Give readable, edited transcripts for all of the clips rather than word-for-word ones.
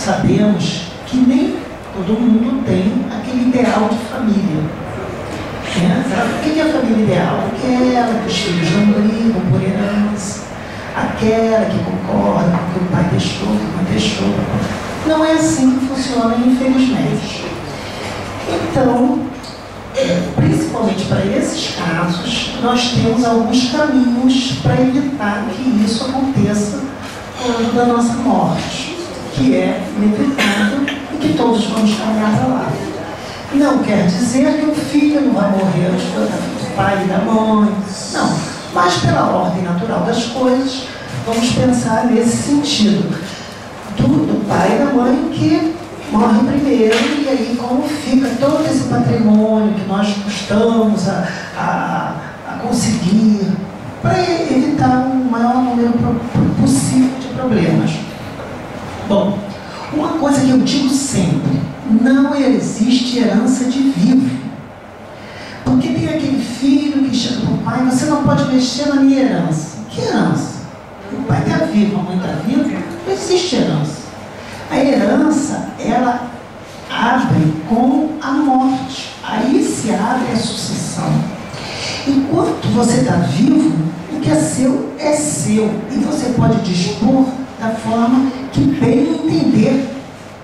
sabemos que nem todo mundo tem aquele ideal de família. O que é a família ideal? Aquela que os filhos não brigam por herança, aquela que concorda com o que o pai deixou, que a mãe deixou. Não é assim que funciona, infelizmente. Então, principalmente para esses casos, nós temos alguns caminhos para evitar que isso aconteça quando da nossa morte, que é inevitável e que todos vamos caminhar para lá. Não quer dizer que o filho não vai morrer antes do pai e da mãe, não. Mas pela ordem natural das coisas, vamos pensar nesse sentido do pai e da mãe que morre primeiro, e aí como fica todo esse patrimônio que nós custamos a conseguir, para evitar um maior número possível de problemas. Bom, uma coisa que eu digo sempre: não existe herança de vivo. Porque tem aquele filho que chega para o pai: você não pode mexer na minha herança. Que herança? O pai está vivo, a mãe está viva, não existe herança. A herança, ela abre com a morte. Aí se abre a sucessão. Enquanto você está vivo, o que é seu, e você pode dispor da forma que bem entender,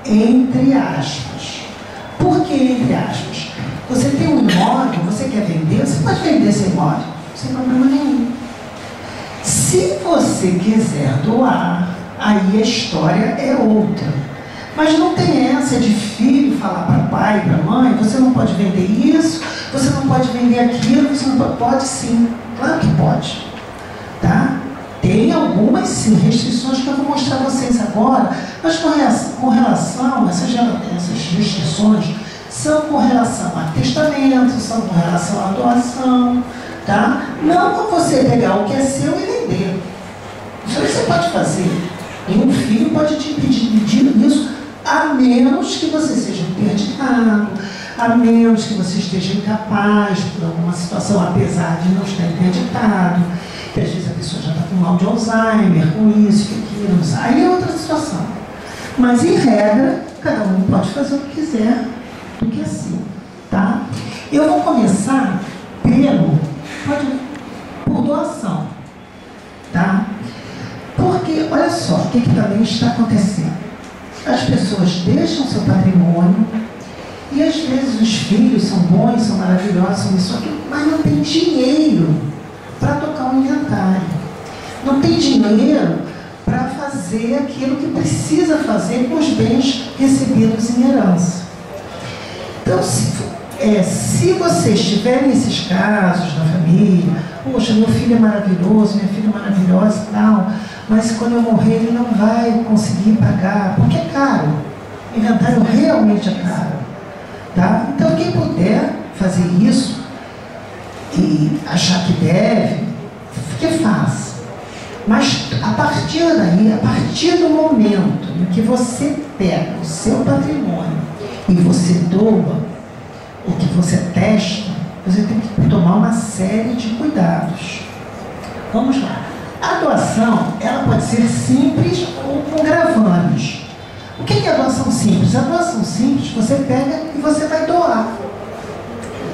entre aspas. Por que entre aspas? Você tem um imóvel, você quer vender, você pode vender esse imóvel, sem problema nenhum. Se você quiser doar, aí a história é outra. Mas não tem essa de filho falar para pai, para mãe: você não pode vender isso, você não pode vender aquilo, você não pode. Pode sim, claro que pode. Tá? Tem algumas sim, restrições que eu vou mostrar a vocês agora, mas com relação a essas restrições, são com relação a testamento, são com relação à doação, tá? Não com você pegar o que é seu e vender. Isso você pode fazer. Nenhum filho pode te impedir isso, a menos que você seja interditado, a menos que você esteja incapaz por alguma situação, apesar de não estar interditado, que às vezes a pessoa já está com mal de Alzheimer, com isso, com aquilo, aí é outra situação. Mas, em regra, cada um pode fazer o que quiser, do que assim, tá? Eu vou começar por doação, tá? Porque, olha só, o que também está acontecendo? As pessoas deixam seu patrimônio e, às vezes, os filhos são bons, são maravilhosos, são isso aqui, mas não tem dinheiro para tocar o inventário. Não tem dinheiro para fazer aquilo que precisa fazer com os bens recebidos em herança. Então, se vocês tiverem esses casos na família: poxa, meu filho é maravilhoso, minha filha é maravilhosa e tal, mas quando eu morrer ele não vai conseguir pagar, porque é caro. O inventário realmente é caro. Tá? Então, quem puder fazer isso e achar que deve, que faça. Mas a partir daí, a partir do momento em que você pega o seu patrimônio e você doa o que você testa, você tem que tomar uma série de cuidados. Vamos lá. A doação, ela pode ser simples ou com gravames. O que é a doação simples? A doação simples, você pega e você vai doar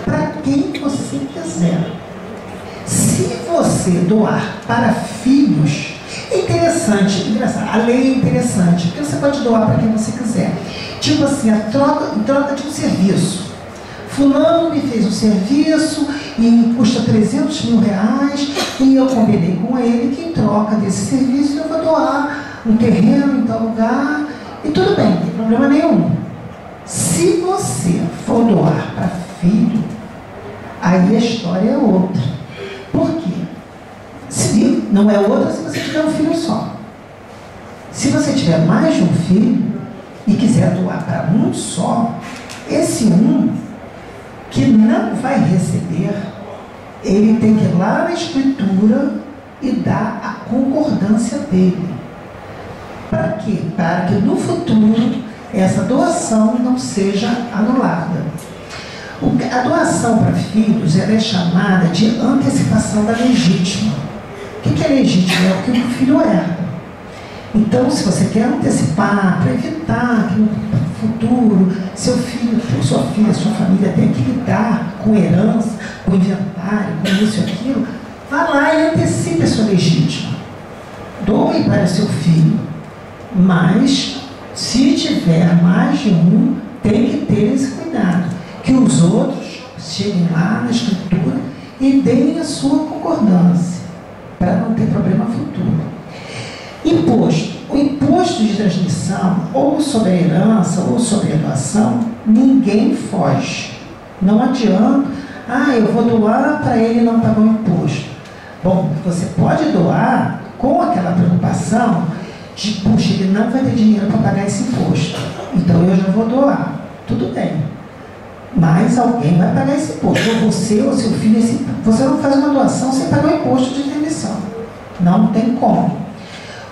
para quem você quiser. Se você doar para filhos, é interessante, engraçado, a lei é interessante, porque você pode doar para quem você quiser. Tipo assim, em troca de um serviço. Fulano me fez um serviço e custa 300 mil reais, e eu combinei com ele que em troca desse serviço eu vou doar um terreno em tal lugar, e tudo bem, não tem problema nenhum. Se você for doar para filho, aí a história é outra. Por quê? Se não é outra se você tiver um filho só. Se você tiver mais de um filho e quiser doar para um só, esse um que não vai receber, ele tem que ir lá na escritura e dar a concordância dele. Para quê? Para que no futuro essa doação não seja anulada. A doação para filhos, ela é chamada de antecipação da legítima. O que é legítima? É o que o filho herda. Então, se você quer antecipar, para evitar que no futuro seu filho, sua filha, sua família tenha que lidar com herança, com inventário, com isso e aquilo, vá lá e antecipe a sua legítima. Doe para seu filho, mas se tiver mais de um, tem que ter esse cuidado, que os outros cheguem lá na escritura e deem a sua concordância, para não ter problema futuro. Imposto. O imposto de transmissão, ou sobre a herança, ou sobre a doação, ninguém foge. Não adianta, eu vou doar para ele não pagar o imposto. Bom, você pode doar com aquela preocupação de, puxa, ele não vai ter dinheiro para pagar esse imposto, então eu já vou doar. Tudo bem. Mas alguém vai pagar esse imposto. Ou você ou seu filho, você não faz uma doação sem pagar o imposto de transmissão. Não tem como.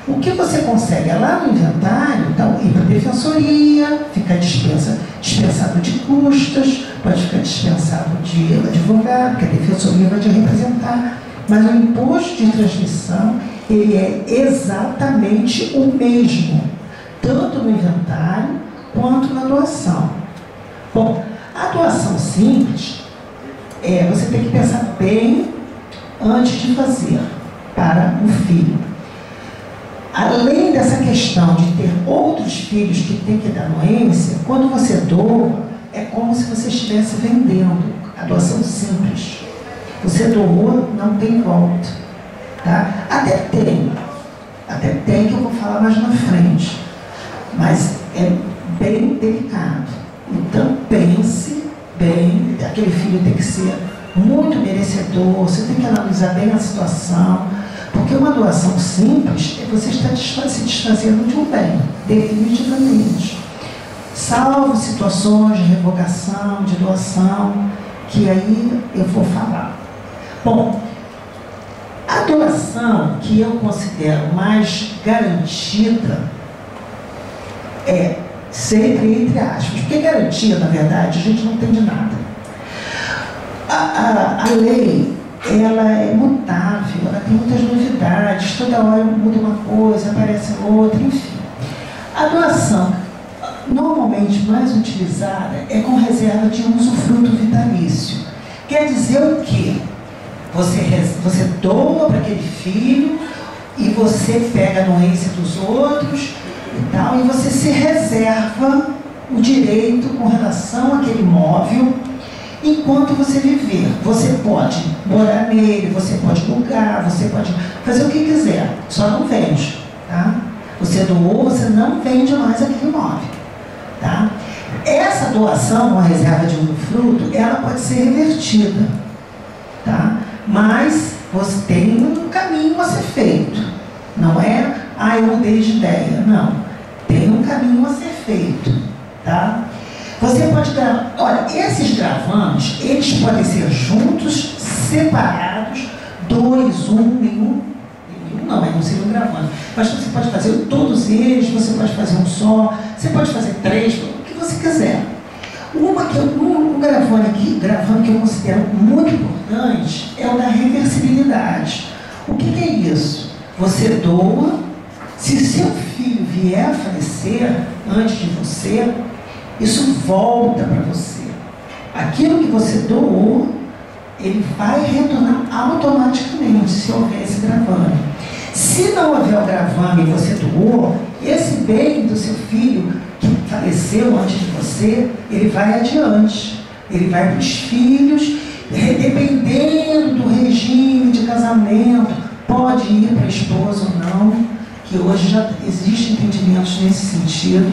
O que você consegue é lá no inventário, então, ir para a defensoria, ficar dispensado de custas, pode ficar dispensado de advogado, que a defensoria vai te representar. Mas o imposto de transmissão, ele é exatamente o mesmo, tanto no inventário quanto na doação. Bom, a doação simples, você tem que pensar bem antes de fazer para o filho. Além dessa questão de ter outros filhos que têm que dar anuência, quando você doa, é como se você estivesse vendendo a doação simples. Você doou, não tem volta. Tá? Até tem, que eu vou falar mais na frente. Mas é bem delicado. Então, pense bem, aquele filho tem que ser muito merecedor, você tem que analisar bem a situação, porque uma doação simples, você está se desfazendo de um bem, definitivamente. Salvo situações de revogação, de doação, que aí eu vou falar. Bom, a doação que eu considero mais garantida é sempre entre aspas, porque garantia, na verdade, a gente não entende nada. A lei, ela é mutável, ela tem muitas novidades, toda hora muda uma coisa, aparece outra, enfim. A doação, normalmente mais utilizada, é com reserva de usufruto vitalício. Quer dizer o quê? Você doa para aquele filho e você pega a anuência dos outros e tal, e você se reserva o direito com relação àquele imóvel enquanto você viver. Você pode morar nele, você pode alugar, você pode fazer o que quiser, só não vende, tá? Você doou, você não vende mais aquele imóvel, tá? Essa doação, uma reserva de usufruto, ela pode ser revertida, tá? Mas você tem um caminho a ser feito. Não é, eu mudei de ideia. Não. Tem um caminho a ser feito, tá? Você pode gravar. Olha, esses gravames, eles podem ser juntos, separados, dois, nenhum não, mas não seria um gravame. Mas você pode fazer todos eles, você pode fazer um só, você pode fazer três, o que você quiser. Um gravame que eu considero muito importante é o da reversibilidade. O que é isso? Você doa, se seu filho vier a falecer antes de você, isso volta para você. Aquilo que você doou, ele vai retornar automaticamente, se houver esse gravame. Se não houver o gravame e você doou, esse bem do seu filho que faleceu antes de você, ele vai adiante. Ele vai para os filhos, dependendo do regime de casamento, pode ir para a esposa ou não, que hoje já existem entendimentos nesse sentido.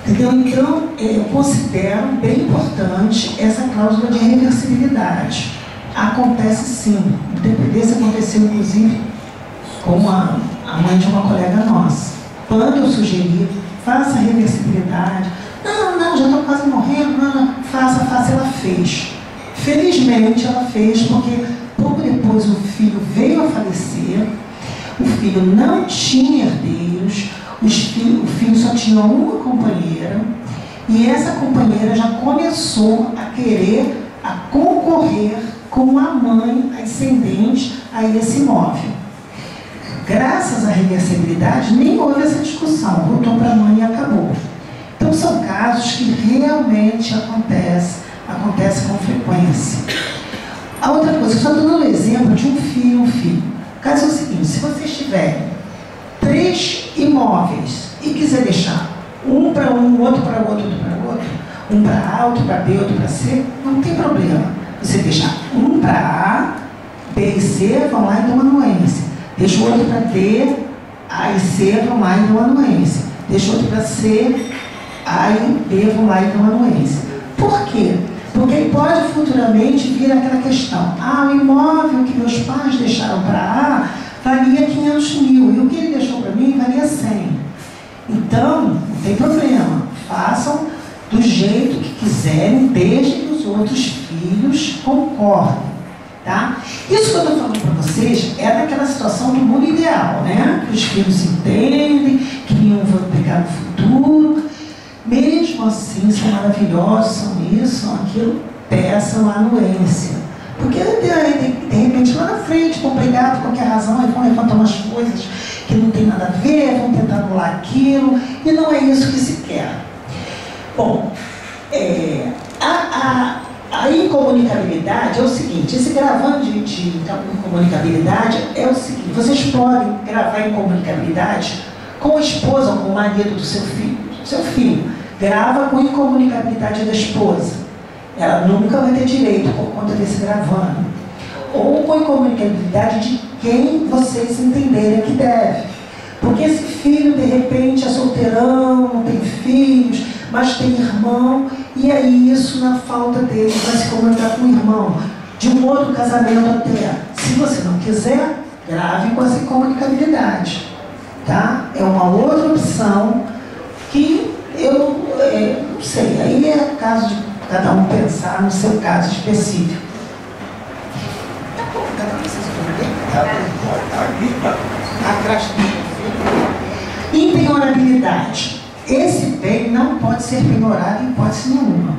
Entendeu? Então, eu considero bem importante essa cláusula de reversibilidade. Acontece sim. No tempo desse aconteceu, inclusive, com a mãe de uma colega nossa. Quando eu sugeri, faça a reversibilidade. Não, já estou quase morrendo. Não, faça, ela fez. Felizmente ela fez, porque pouco depois o filho veio a falecer, o filho não tinha herdeiros, o filho só tinha uma companheira, e essa companheira já começou a querer, a concorrer com a mãe ascendente a esse imóvel. graças à reversibilidade, nem houve essa discussão, voltou para a mãe e acabou. Então, são casos que realmente acontecem com frequência. A outra coisa, só estou dando um exemplo de um filho. O caso é o seguinte: se vocês tiverem 3 imóveis e quiser deixar um para um, outro para outro, outro para outro, um para A, outro para B, outro para C, não tem problema. Você deixa um para A, B e C vão lá e dão anuência. Deixa o outro para D, A e C vão lá e dão anuência. Deixa o outro para C, A e B vão lá e dão anuência. Por quê? Porque pode futuramente vir aquela questão: o imóvel que meus pais deixaram para A valia 500 mil, e o que ele deixou para mim valia 100. Então, não tem problema, façam do jeito que quiserem, desde que os outros filhos concordem, tá? Isso que eu estou falando para vocês é daquela situação do mundo ideal, né? Que os filhos se entendem, que nenhum vai pegar no futuro. Mesmo assim, são maravilhosos, são isso, são aquilo, peçam a anuência. Porque de repente lá na frente, vão brigar por qualquer razão, aí vão levantar umas coisas que não tem nada a ver, vão tentar anular aquilo, e não é isso que se quer. Bom, a incomunicabilidade é o seguinte: esse gravando de incomunicabilidade é o seguinte: vocês podem gravar incomunicabilidade com a esposa ou com o marido do seu filho. Seu filho grava com incomunicabilidade da esposa, ela nunca vai ter direito por conta desse gravando. Ou com incomunicabilidade de quem vocês entenderem que deve. Porque esse filho, de repente, é solteirão, não tem filhos, mas tem irmão, e aí isso, na falta dele, vai se comunicar com o irmão, de um outro casamento até. Se você não quiser, grave com essa incomunicabilidade, tá? É uma outra opção que eu não sei, aí é caso de cada um pensar no seu caso específico. Impenhorabilidade. Esse bem não pode ser penhorado em hipótese nenhuma.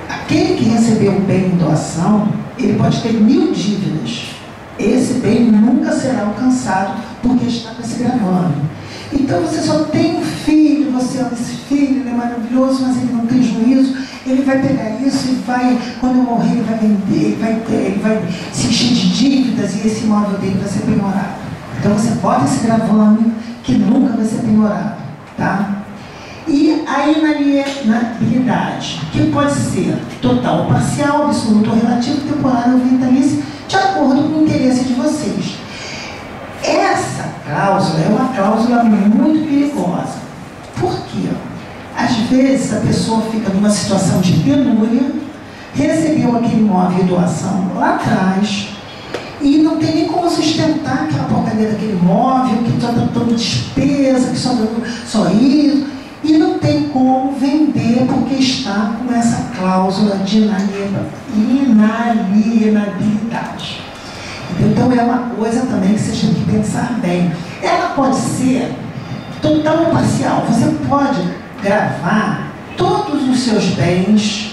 Aquele que recebeu o bem em doação, ele pode ter 1000 dívidas. Esse bem nunca será alcançado porque está com esse gravame. Então você só tem um filho, você ama esse filho, ele é maravilhoso, mas ele não tem juízo, ele vai pegar isso e vai, quando eu morrer, ele vai vender, ele vai se encher de dívidas e esse imóvel dele vai ser penhorado. Então você bota esse gravame que nunca vai ser penhorado, tá? E a inalienabilidade, que pode ser total ou parcial, absoluto ou relativo, temporário ou vitalício, de acordo com o interesse de vocês. Essa cláusula é uma cláusula muito perigosa. Por quê? Às vezes a pessoa fica numa situação de penúria, recebeu aquele imóvel de doação lá atrás e não tem nem como sustentar aquela porcaria daquele imóvel, que só está dando despesa, que só isso, e não tem como vender porque está com essa cláusula de inalienabilidade. Então é uma coisa também que vocês têm que pensar bem. Ela pode ser total ou parcial. Você pode gravar todos os seus bens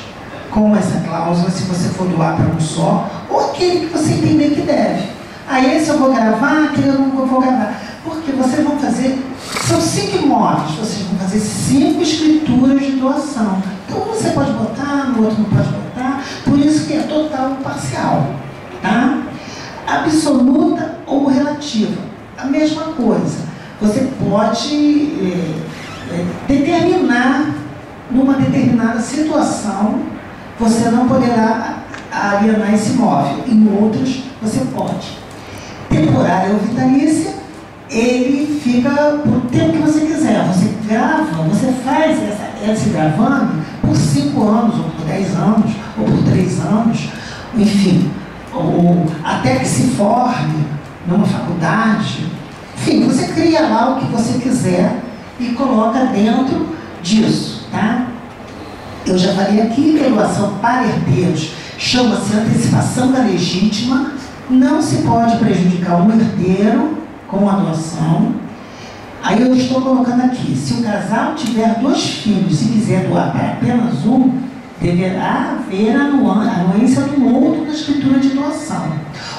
com essa cláusula, se você for doar para um só, ou aquele que você entender que deve. Aí esse eu vou gravar, aquele eu não vou gravar. Porque vocês vão fazer, são 5 imóveis, vocês vão fazer 5 escrituras de doação. Então você pode botar, no outro não pode botar, por isso que é total ou parcial, tá? Absoluta ou relativa, a mesma coisa. Você pode determinar, numa determinada situação, você não poderá alienar esse imóvel. Em outros, você pode. Temporária ou vitalícia, ele fica por tempo que você quiser. Você grava, você faz esse gravando por 5 anos, ou por 10 anos, ou por 3 anos, enfim, ou até que se forme numa faculdade. Enfim, você cria lá o que você quiser e coloca dentro disso, tá? Eu já falei aqui que a doação para herdeiros chama-se antecipação da legítima. Não se pode prejudicar um herdeiro com a doação. Aí eu estou colocando aqui: se o casal tiver 2 filhos e quiser doar para apenas um, deverá haver a anuência do outro na escritura de doação.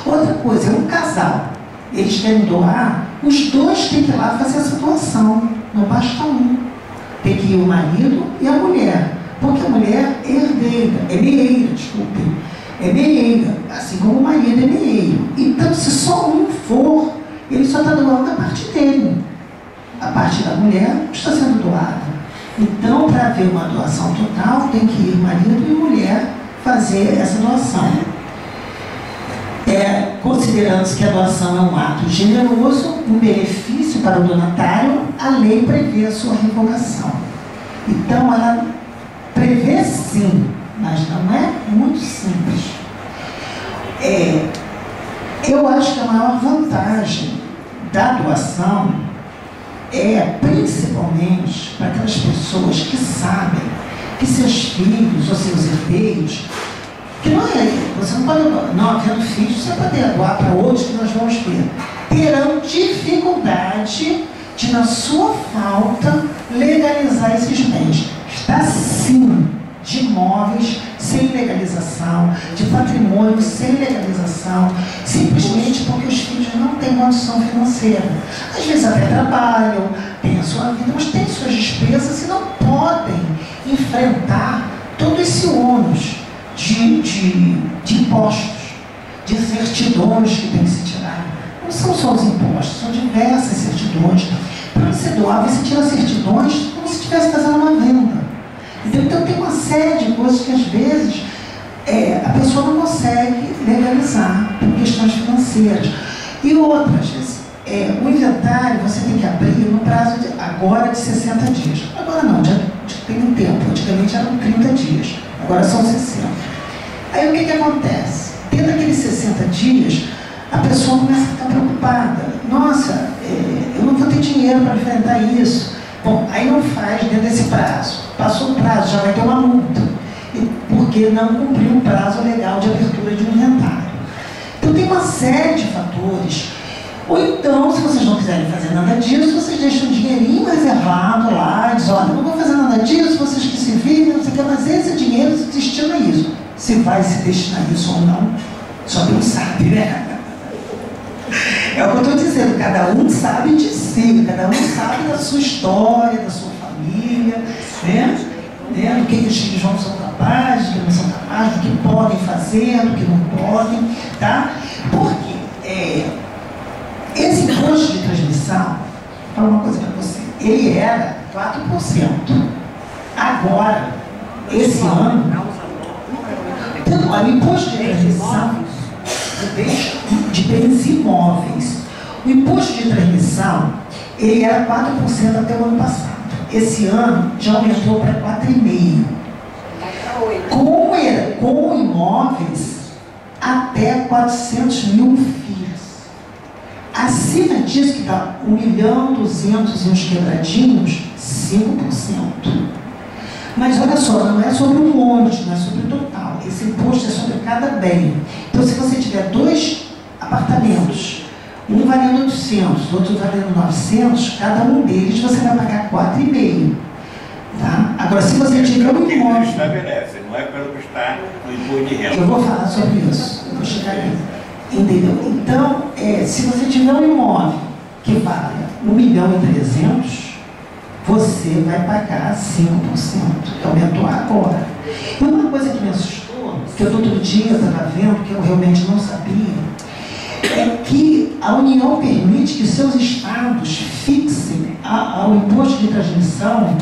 Outra coisa, é um casal, eles querem doar, os dois têm que ir lá fazer essa doação, não basta um. Tem que ir o marido e a mulher, porque a mulher é herdeira, é meieira, desculpe, é meieira, assim como o marido é meieiro. Então, se só um for, ele só está doando a parte dele. A parte da mulher está sendo doada. Então, para haver uma doação total, tem que ir marido e mulher fazer essa doação. Considerando-se que a doação é um ato generoso, um benefício para o donatário, a lei prevê a sua revogação. Então, ela prevê sim, mas não é muito simples. Eu acho que a maior vantagem da doação é principalmente para aquelas pessoas que sabem que seus filhos ou seus herdeiros, que não é, você não pode, não havendo filhos, você pode doar para outros que nós vamos ver, terão dificuldade de, na sua falta, legalizar esses bens. Está sim de imóveis sem legalização, de patrimônio sem legalização, simplesmente porque os filhos não têm condição financeira. Às vezes até trabalham, têm a sua vida, mas têm suas despesas e não podem enfrentar todo esse ônus de impostos, de certidões que tem que se tirar. Não são só os impostos, são diversas certidões. Para você doar, você tira certidões como se estivesse fazendo uma venda. Então tem uma série de coisas que às vezes a pessoa não consegue legalizar por questões financeiras. E outras, o inventário você tem que abrir no prazo agora de 60 dias. Agora não, já tem um tempo, antigamente eram 30 dias, agora são 60. Aí o que acontece? Dentro daqueles 60 dias, a pessoa começa a ficar preocupada. Nossa, eu não vou ter dinheiro para enfrentar isso. Bom, aí não faz dentro desse prazo. Passou o prazo, já vai ter uma multa, porque não cumpriu o prazo legal de abertura de um inventário. Então tem uma série de fatores. Ou então, se vocês não quiserem fazer nada disso, vocês deixam um dinheirinho reservado lá, dizem, olha, não vou fazer nada disso, vocês que se virem, não sei o que, mas esse dinheiro se destina a isso. Se vai se destinar a isso ou não, só Deus sabe, né? É o que eu estou dizendo, cada um sabe de si, cada um sabe da sua história, da sua família, né? Do que os filhos não são capazes, do que não são capazes, do que podem fazer, do que não podem, tá? Porque esse imposto de transmissão, vou falar uma coisa para você, ele era 4%. Agora, esse ano, o imposto de transmissão de bens imóveis. O imposto de transmissão, ele era 4% até o ano passado. Esse ano já aumentou para 4,5%. Com imóveis até 400 mil FIIs. Acima disso, que dá 1.200.000 e uns quebradinhos, 5%. Mas olha só, não é sobre o monte, não é sobre o total. Esse imposto é sobre cada bem. Então, se você tiver 2 apartamentos, um valendo 800, outro valendo 900, cada um deles você vai pagar 4,5%. Tá? Agora, se você tiver um imóvel... estabelece, não é pelo que está no imposto de renda. Eu vou falar sobre isso, eu vou chegar aí. Entendeu? Então, se você tiver um imóvel que vale 1.300.000, você vai pagar 5%, que aumentou agora. E uma coisa que me assustou, que eu outro dia estava vendo, que eu realmente não sabia, é que a União permite que seus estados fixem ao imposto de transmissão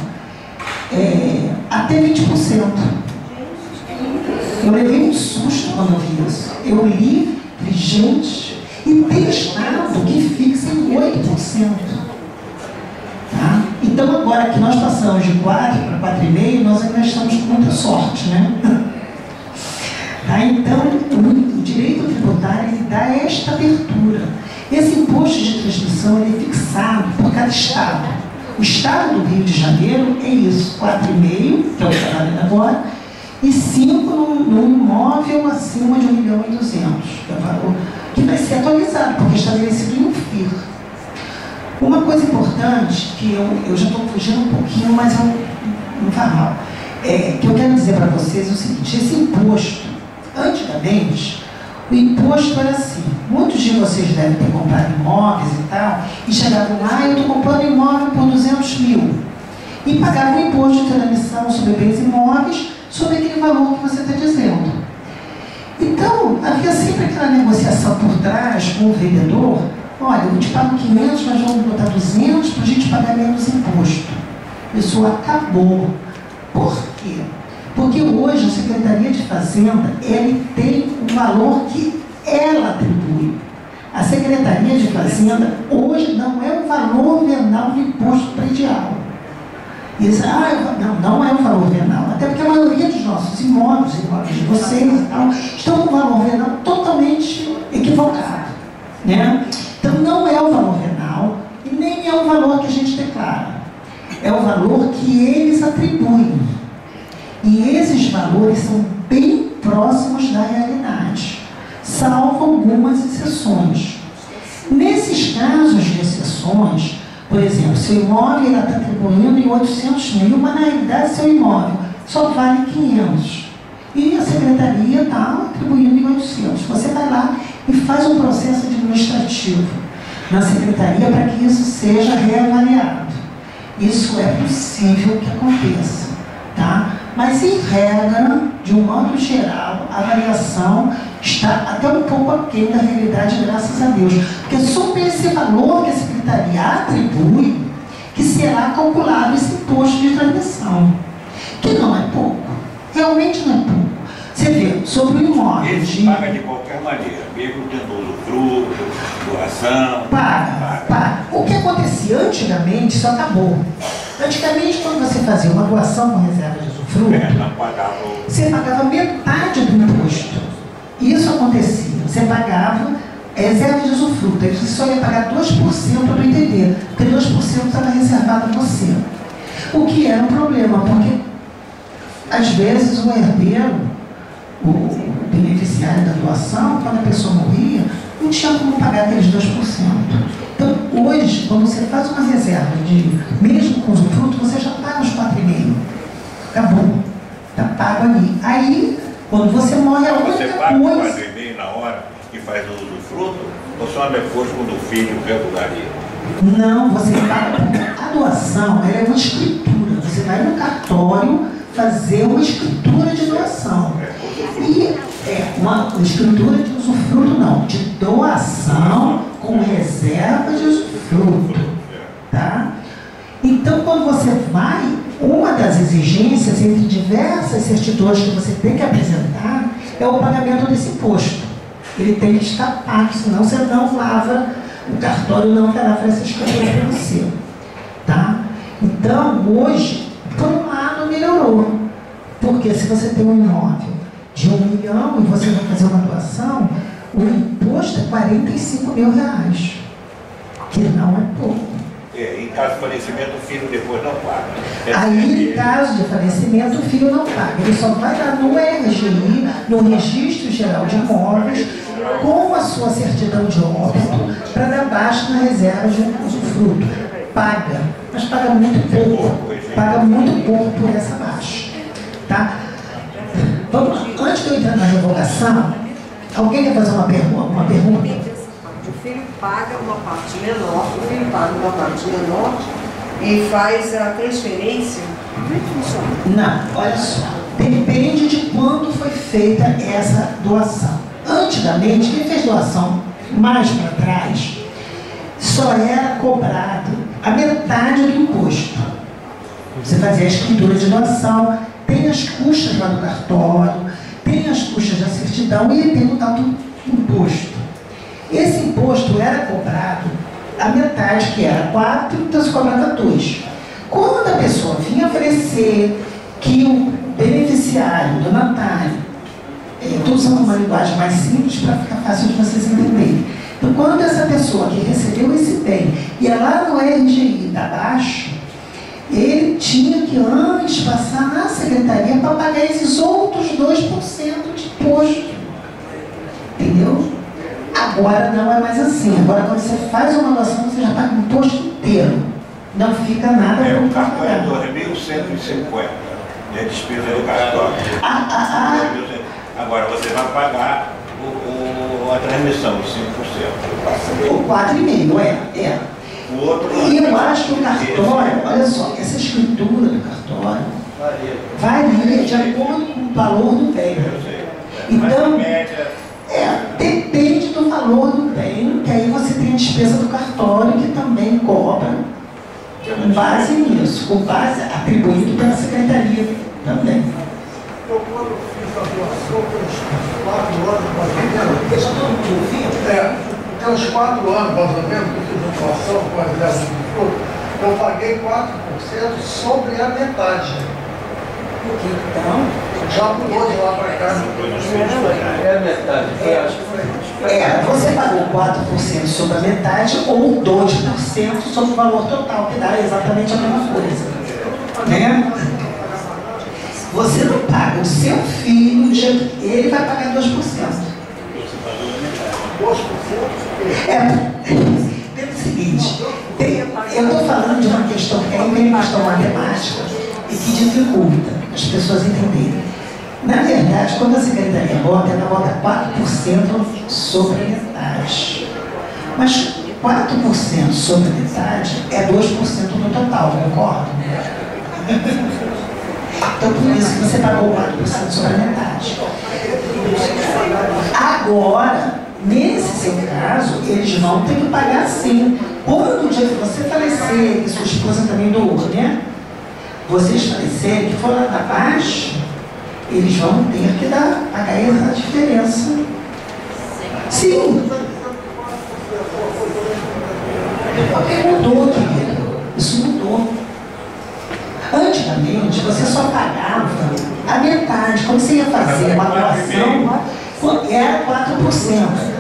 até 20%. Eu levei um susto quando eu vi isso. Eu li, gente, e tem estado que fixa em 8%. Tá? Então, agora que nós passamos de 4 para 4,5, nós ainda estamos com muita sorte, né? Tá? Então, o direito tributário ele dá esta abertura. Esse imposto de transmissão ele é fixado por cada estado. O estado do Rio de Janeiro é isso, 4,5, que é o que está valendo agora, e 5 num imóvel acima de 1.200.000, que é o valor que vai ser atualizado, porque é estabelecido em um FIR. Uma coisa importante, que eu já estou fugindo um pouquinho, mas não faz mal, que eu quero dizer para vocês é o seguinte: esse imposto, antigamente, o imposto era assim. Muitos de vocês devem ter comprado imóveis e tal, e chegavam lá: eu estou comprando imóvel por 200 mil. E pagavam o imposto de transmissão sobre bens imóveis, sobre aquele valor que você está dizendo. Então, havia sempre aquela negociação por trás com o vendedor: olha, eu te pago 500, mas vamos botar 200 para a gente pagar menos imposto. Isso acabou. Por quê? Porque hoje a Secretaria de Fazenda, ele tem um valor que ela atribui. A Secretaria de Fazenda hoje não é o valor venal do imposto predial. Isso, não é o valor venal, até porque a maioria dos nossos imóveis de vocês e tal, estão com o valor venal totalmente equivocado, né? Então não é o valor venal e nem é o valor que a gente declara. É o valor que eles atribuem. E esses valores são bem próximos da realidade, salvo algumas exceções. Nesses casos de exceções, por exemplo, seu imóvel está atribuindo em 800 mil, mas na realidade seu imóvel só vale 500. E a secretaria está atribuindo em 800. Você vai lá e faz um processo administrativo na secretaria para que isso seja reavaliado. Isso é possível que aconteça, tá? Mas, em regra, de um modo geral, a avaliação está até um pouco aquém da realidade, graças a Deus. Porque é sobre esse valor que a secretaria atribui que será calculado esse imposto de transmissão, que não é pouco, realmente não é pouco. Você vê, sobre o imóvel... Ele paga de qualquer maneira, mesmo tendo usufruto, doação... Paga. O que acontecia antigamente, isso acabou. Antigamente, quando você fazia uma doação com reserva de usufruto, você pagava metade do imposto. Isso acontecia. Você pagava reserva de usufruto. Você só ia pagar 2% do ITB, porque 2% estava reservado a você. O que era um problema, porque às vezes o herdeiro, o beneficiário da doação, quando a pessoa morria, não tinha como pagar aqueles 2%. Então, hoje, quando você faz uma reserva, mesmo com usufruto, você já paga os 4,5%. Acabou. Está pago ali. Aí, quando você morre, a única coisa... Você paga o 4,5% na hora que faz o usufruto, ou só depois quando o filho regularia? Não, você paga... A doação, ela é uma escritura. Você vai no cartório fazer uma escritura de doação. E uma escritura de usufruto, não, de doação com reserva de usufruto, tá? Então, quando você vai, uma das exigências entre diversas certidões que você tem que apresentar é o pagamento desse imposto. Ele tem que estar pago, senão você não lava, o cartório não fará essa escritura para você, tá? Então, hoje, por um lado, melhorou, porque se você tem um imóvel de 1 milhão e você vai fazer uma doação, o imposto é R$45 mil, que não é pouco. Em caso de falecimento, o filho depois não paga. Aí, em caso de falecimento, o filho não paga. Ele só vai dar no RGI, no Registro Geral de Imóveis, com a sua certidão de óbito, para dar baixa na reserva de usufruto. Paga, mas paga muito pouco. Paga muito pouco por essa baixa. Tá? Vamos lá. Antes de eu entrar na revogação, alguém quer fazer uma pergunta? O filho paga uma parte menor, e faz a transferência. Como é que funciona? Não, olha só. Depende de quando foi feita essa doação. Antigamente, quem fez doação mais para trás, só era cobrado a metade do imposto. Você fazia a escritura de doação, tem as custas lá do cartório, tem as custas da certidão e tem o tal do imposto. Esse imposto era cobrado a metade, que era 4, então se cobrava 2. Quando a pessoa vinha oferecer que o beneficiário, o donatário, estou usando uma linguagem mais simples para ficar fácil de vocês entenderem. Então, quando essa pessoa que recebeu esse bem ia lá no RGI da Baixa, ele tinha que antes passar na secretaria para pagar esses outros 2% de imposto. Entendeu? Agora não é mais assim. Agora, quando você faz uma doação, você já paga o imposto inteiro. Não fica nada para o cartão é 2.150. é despesa do cartório. Agora você vai pagar a transmissão de 5%. O 4,5%, é. O outro. E eu acho que o cartório, olha só, essa escritura do cartório varia de acordo com o valor do bem. Então, depende do valor do bem, que aí você tem a despesa do cartório, que também cobra com base nisso, com base atribuído pela secretaria também. Eu, quando fiz a doação, pelos 4 anos, aqueles 4 anos, mais ou menos, que eu fiz a doação com as reservas de fruto, eu paguei 4% sobre a metade. Então, já pulou de lá para cá. É a metade, eu acho que foi. Você pagou 4% sobre a metade ou 2% sobre o valor total, que dá exatamente a mesma coisa. Né? Você não paga o seu filho, ele vai pagar 2%. Pelo seguinte, eu estou falando de uma questão que aí vem uma questão matemática e que dificulta as pessoas entenderem. Na verdade, quando a secretaria bota, ela bota 4% sobre a metade. Mas 4% sobre a metade é 2% no total, concorda? Então, por isso que você pagou 4% sobre a metade. Agora, nesse seu caso, eles vão ter que pagar sim. Quando o dia que você falecer, que sua esposa também doou, né? Vocês falecerem, que for lá da baixa, eles vão ter que pagar essa diferença. Sim. Porque mudou, querido. Isso mudou. Antigamente, você só pagava a metade. Quando você ia fazer uma doação, era 4%.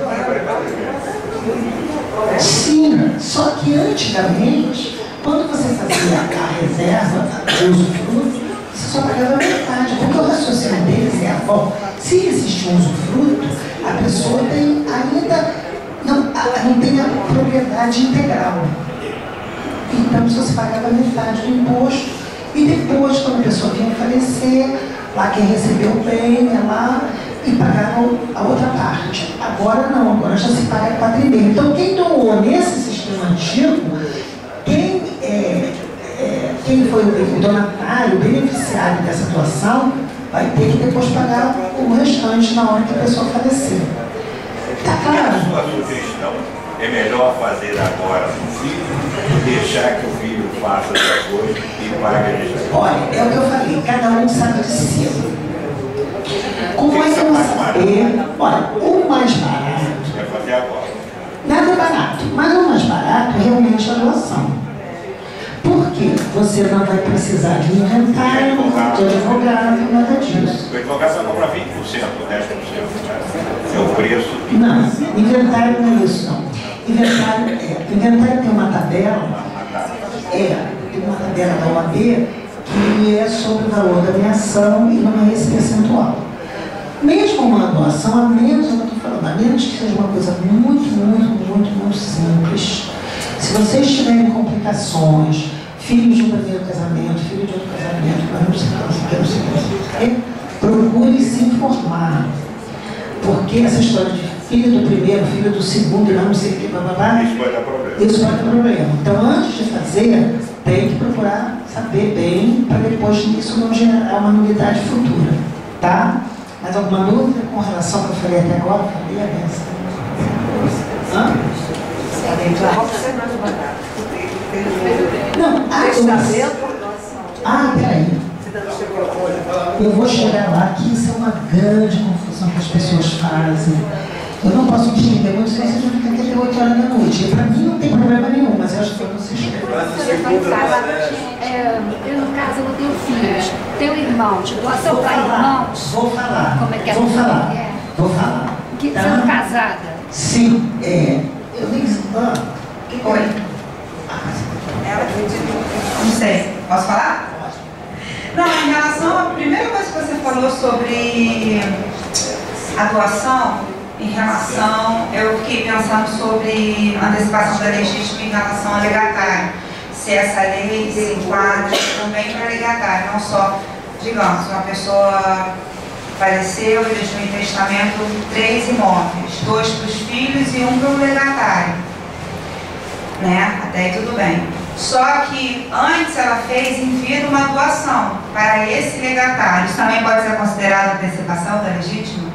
Sim, só que antigamente, quando você fazia a reserva de usufruto, você só pagava a metade, porque o raciocínio deles é, bom, se existe um usufruto, a pessoa tem ainda não tem a propriedade integral. Então, você pagava metade do imposto, e depois, quando a pessoa vinha falecer, lá quem recebeu o bem, ia lá e pagava a outra parte. Agora não, agora já se paga 4,5%. Então, quem doou nesse sistema antigo, quem foi o donatário, o beneficiário dessa doação, vai ter que depois pagar o restante na hora que a pessoa falecer. Tá claro? A sua sugestão é melhor fazer agora no filho, deixar que o filho faça depois e pague a restante. Olha, é o que eu falei, cada um sabe de si. Como é que eu vou saber? Olha, o mais barato. Vai fazer agora. Nada é barato, mas o mais barato é realmente a doação. Porque você não vai precisar de um inventário, de advogado, nada disso. O advogado vai cobrar 20%, 10%. É o preço. Não, inventário não é isso, não. Inventário tem uma tabela, tem uma tabela da OAB que é sobre o valor da minha ação e não é esse percentual. Mesmo uma doação, a menos, eu estou falando, a menos que seja uma coisa muito simples. Se vocês tiverem complicações, filhos de um primeiro casamento, filho de outro casamento, não sei, procure se informar. Porque essa história de filho do primeiro, filho do segundo, não sei o que, isso pode dar problema. Isso pode dar problema. Então, antes de fazer, tem que procurar saber bem, para depois isso não gerar uma nulidade futura. Tá? Mais alguma dúvida com relação ao que eu falei até agora? Falei a benção. Hã? Não, peraí. Eu vou chegar lá, que isso é uma grande confusão que as pessoas fazem. Eu não posso me estender muito, senão você já fica até 8 horas da noite. E para mim não tem problema nenhum, mas eu acho que vocês eu, no caso, eu não tenho filhos. Tenho irmãos. Doação para irmãos. Vou falar. Como é que é? Vou falar. Que sendo casada. Sim, eu nem sei. Oi. Não sei. Posso falar? Não, em relação à primeira coisa que você falou sobre a doação, em relação, eu fiquei pensando sobre a antecipação da legítima em relação ao legatário. Se essa lei se enquadra também para legatário, não só digamos, uma pessoa faleceu e deixou em testamento 3 imóveis, 2 para os filhos e 1 para o legatário, né? Até aí tudo bem. Só que antes ela fez em vida uma doação para esse legatário. Isso também pode ser considerado antecipação da legítima?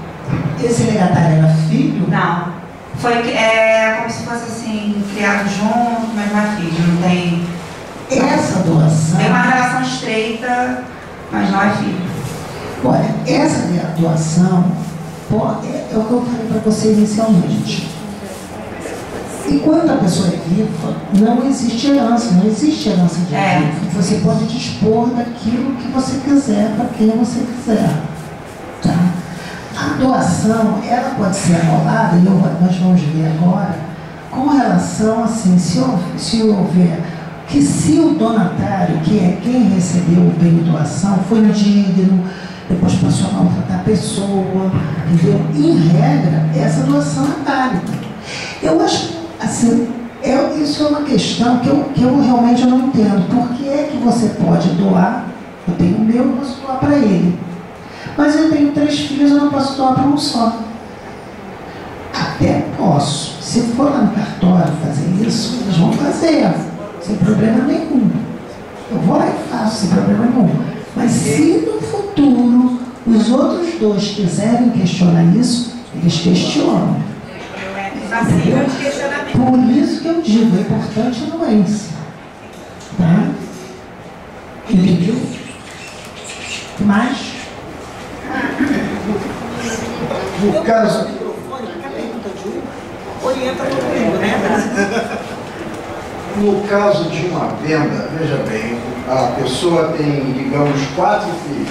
Esse legatário era filho? Não. Foi como se fosse assim, criado junto, mas não é filho, não tem. Essa doação. Tem uma relação estreita, mas não é filho. Olha, essa doação é o que eu falei para você inicialmente. Enquanto a pessoa é viva, não existe herança de vivo. Você pode dispor daquilo que você quiser para quem você quiser. Tá? A doação, ela pode ser anulada, e nós vamos ver agora, com relação assim, se houver que se o donatário, que é quem recebeu o bem de doação, foi indigno, depois passou a maltratar a pessoa, entendeu? Em regra, essa doação é válida. Eu acho, assim, isso é uma questão que eu realmente não entendo. Por que é que você pode doar? Eu tenho o meu, eu posso doar para ele. Mas eu tenho 3 filhos, eu não posso doar para um só. Até posso. Se for lá no cartório fazer isso, eles vão fazer, sem problema nenhum. Eu vou lá e faço, sem problema nenhum. Mas se no futuro os outros 2 quiserem questionar isso, eles questionam. Por isso que eu digo, é importante a anuência. Tá? Entendeu? Mas... No caso... Orienta todo mundo, né? No caso de uma venda, veja bem, a pessoa tem, digamos, 4 filhos.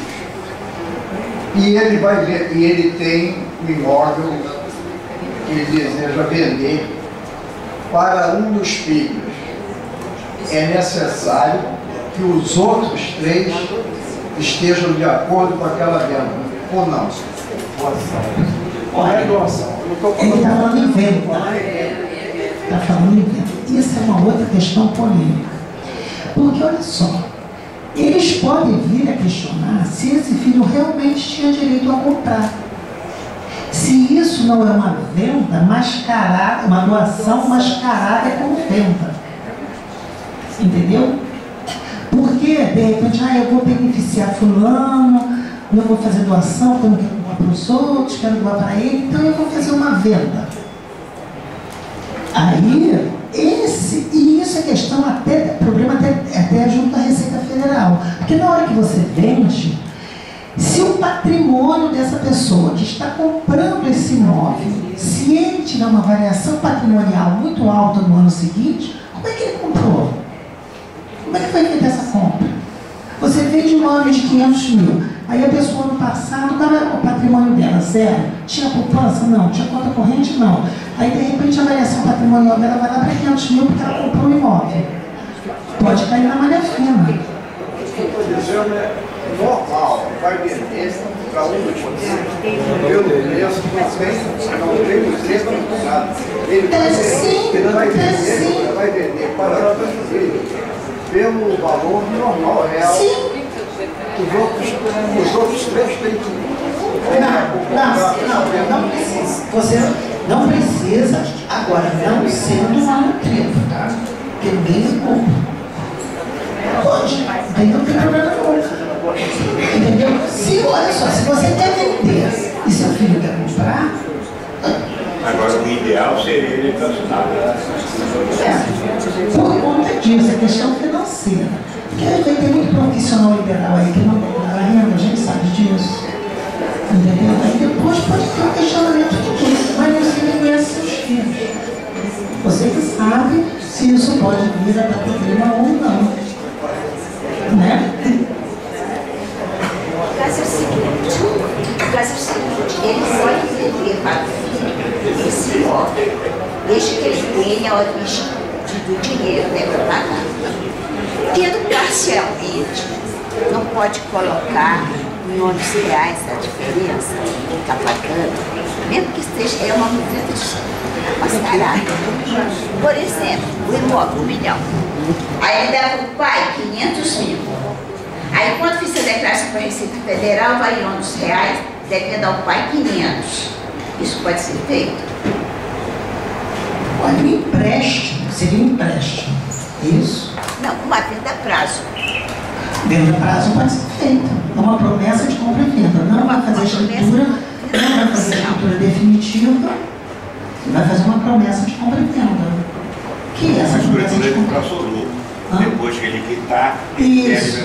E ele tem um imóvel que ele deseja vender para um dos filhos. É necessário que os outros 3 estejam de acordo com aquela venda, ou não? Olha, doação. Ele está falando em venda. Está falando em venda. Isso é uma outra questão polêmica. Porque, olha só, eles podem vir a questionar se esse filho realmente tinha direito a comprar. Se isso não é uma venda mascarada, uma doação mascarada como venda. Entendeu? Porque, de repente, eu vou beneficiar fulano, eu vou fazer doação, porque eu não quero doar para os outros, quero doar para ele, então eu vou fazer uma venda. Aí, e isso é questão problema até junto à Receita Federal. Porque na hora que você vende, se o patrimônio dessa pessoa que está comprando esse imóvel, se ele tiver uma variação patrimonial muito alta no ano seguinte, como é que ele comprou? Como é que foi feita essa compra? Você vende um imóvel de 500 mil, aí a pessoa no passado, o patrimônio dela, 0, tinha poupança? Não. Tinha conta corrente? Não. Aí de repente a variação patrimonial dela vai lá para 500 mil porque ela comprou um imóvel. Pode cair na malha fina. Estou dizendo, é normal, vai vender para um dos filhos. Eu mesmo não tenho direito a nada. Ele vai vender para os filhos pelo valor normal, real. Sim. Os outros 3 têm que... Não precisa. Você não precisa, agora não sendo uma treva, tá? Porque ninguém compra. Pode, aí não tem problema nenhum. Entendeu? Olha só, se você quer vender e seu filho quer comprar... Agora, o ideal seria ele patrocinar. Por conta disso, é questão financeira. Porque tem muito profissional liberal aí que não declara renda, a gente sabe disso. Entendeu? Aí depois pode ter um questionamento de tudo, mas você conhece seus filhos. Você que sabe se isso pode vir a dar problema ou não. Né? O caso é o seguinte, ele pode vender para o filho esse imóvel, desde que ele tenha a origem do dinheiro, né, para pagar. Tendo parcialmente, não pode colocar em R$11 a diferença que está pagando, mesmo que esteja uma medida de mascarada. Por exemplo, o imóvel, 1 milhão. Aí ele dá para o pai 500 mil. Aí quando fizer a declaração para a Receita Federal, vai R$11, deve dar ao pai 500. Isso pode ser feito? Olha, o empréstimo, seria um empréstimo. Isso? Não, uma venda a prazo. Venda a prazo pode ser feita. É uma promessa de compra e venda. Não vai fazer a escritura, não vai fazer a escritura definitiva, vai fazer uma promessa de compra e venda. Que é essa promessa de compra e venda? Depois que ele quitar, isso,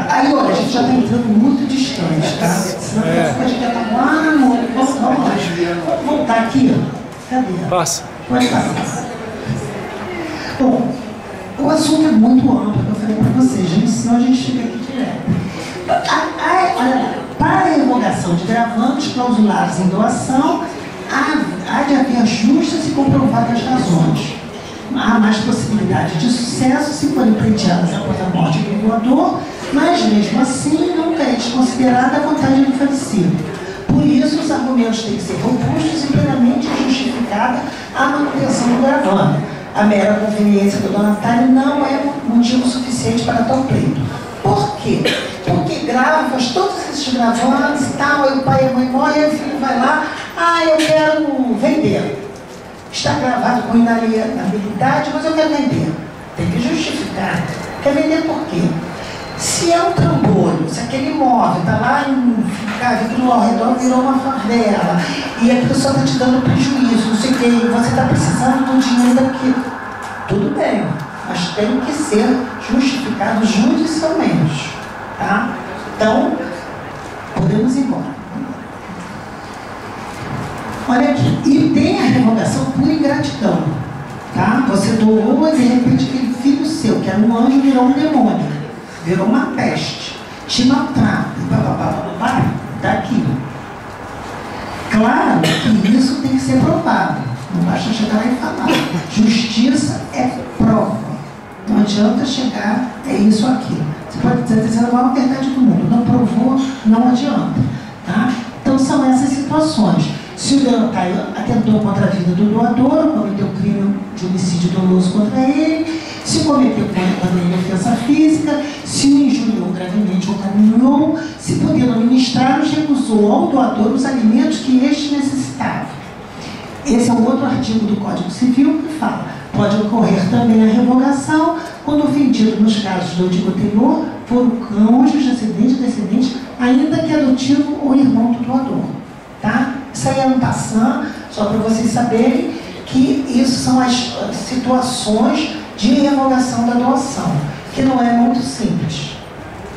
aí olha, a gente já está entrando muito distante, tá? Senão a gente já está lá, vamos lá. Vamos voltar aqui, ó. Cadê? Passa. Pode passar. Bom, o assunto é muito amplo, eu falei para vocês, gente, senão a gente fica aqui direto. Olha lá, para a revogação de gravames clausulados em doação, há de haver justas e comprovadas razões. Há mais possibilidade de sucesso se forem pleiteadas após a morte do doador, mas mesmo assim nunca é desconsiderada a vontade do falecido. Por isso, os argumentos têm que ser robustos e plenamente justificada a manutenção do gravame. A mera conveniência do donatário não é motivo suficiente para tal pleito. Por quê? Porque grava, faz todos esses gravames e tal, aí o pai e a mãe morrem, aí o filho vai lá, eu quero vender. Está gravado com inalienabilidade, mas eu quero vender. Tem que justificar. Quer vender por quê? Se é um trambolho, se aquele imóvel está lá aquilo ao redor virou uma favela, e a pessoa está te dando prejuízo, não sei o quê, e você está precisando do dinheiro daquilo, tudo bem, mas tem que ser justificado judicialmente. Tá? Então, podemos ir embora. Olha aqui, e tem a revogação por ingratidão, tá? Você doou e de repente aquele filho seu, que era um anjo, virou um demônio, virou uma peste, te maltrata, tá aqui. Claro que isso tem que ser provado, não basta chegar lá e falar. Justiça é prova, não adianta chegar, é isso aqui. Você pode dizer a maior verdade do mundo, não provou, não adianta, tá? Então são essas situações. Se o donatário atentou contra a vida do doador, cometeu crime de homicídio doloso contra ele, se cometeu contra ele ofensa física, se o injuriou gravemente ou caluniou, se podendo ministrar-os, recusou ao doador os alimentos que este necessitava. Esse é um outro artigo do Código Civil que fala: pode ocorrer também a revogação quando o ofendido, nos casos do artigo anterior, for o cônjuge, ascendente, descendente, ainda que adotivo ou irmão do doador. Tá? Isso aí é um passando, só para vocês saberem que isso são as situações de revogação da doação, que não é muito simples.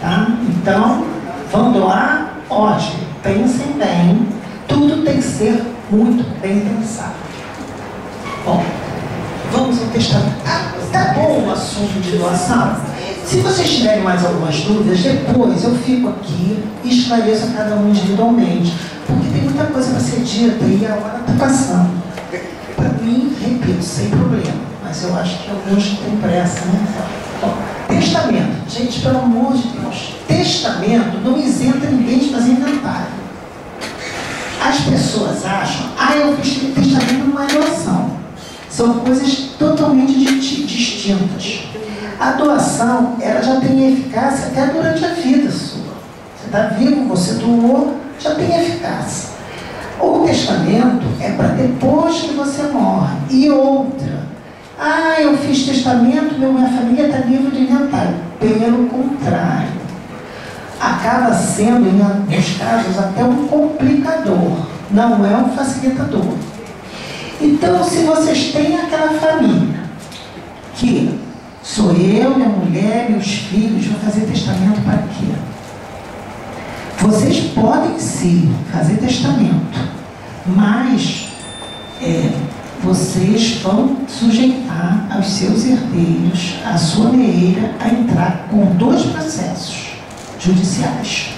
Tá? Então, vão doar? Ótimo, pensem bem, tudo tem que ser muito bem pensado. Bom, vamos ao testamento. Tá bom o assunto de doação? Se vocês tiverem mais algumas dúvidas, depois eu fico aqui e esclareço a cada um individualmente, porque tem muita coisa para ser dita e a hora está passando. Para mim, repito, sem problema, mas eu acho que alguns têm pressa, né? Bom, testamento. Gente, pelo amor de Deus, testamento não isenta ninguém de fazer inventário. As pessoas acham, eu fiz testamento não é doação. São coisas totalmente distintas. A doação, ela já tem eficácia até durante a vida sua. Você está vivo, você doou, já tem eficácia. O testamento é para depois que você morre. E outra, eu fiz testamento, minha família está livre de inventário. Pelo contrário, acaba sendo, em alguns casos, até um complicador, não é um facilitador. Então, se vocês têm aquela família que sou eu, minha mulher, meus filhos, vou fazer testamento para quê? Vocês podem sim fazer testamento, mas vocês vão sujeitar aos seus herdeiros, a sua meeira, a entrar com 2 processos judiciais,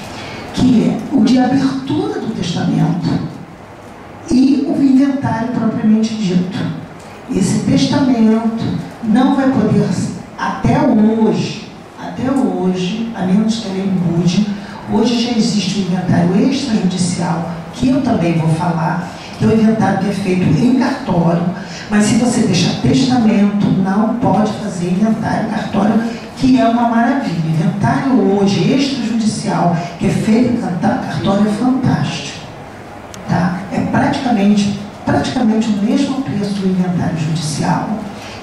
que é o de abertura do testamento e o inventário propriamente dito. Esse testamento não vai poder, até hoje, a menos que a lei mude, hoje já existe um inventário extrajudicial, que eu também vou falar, que é o inventário que é feito em cartório, mas se você deixar testamento, não pode fazer inventário. Cartório que é uma maravilha. O inventário hoje, extrajudicial, que é feito em cartório, é fantástico. Tá? É praticamente o mesmo preço do inventário judicial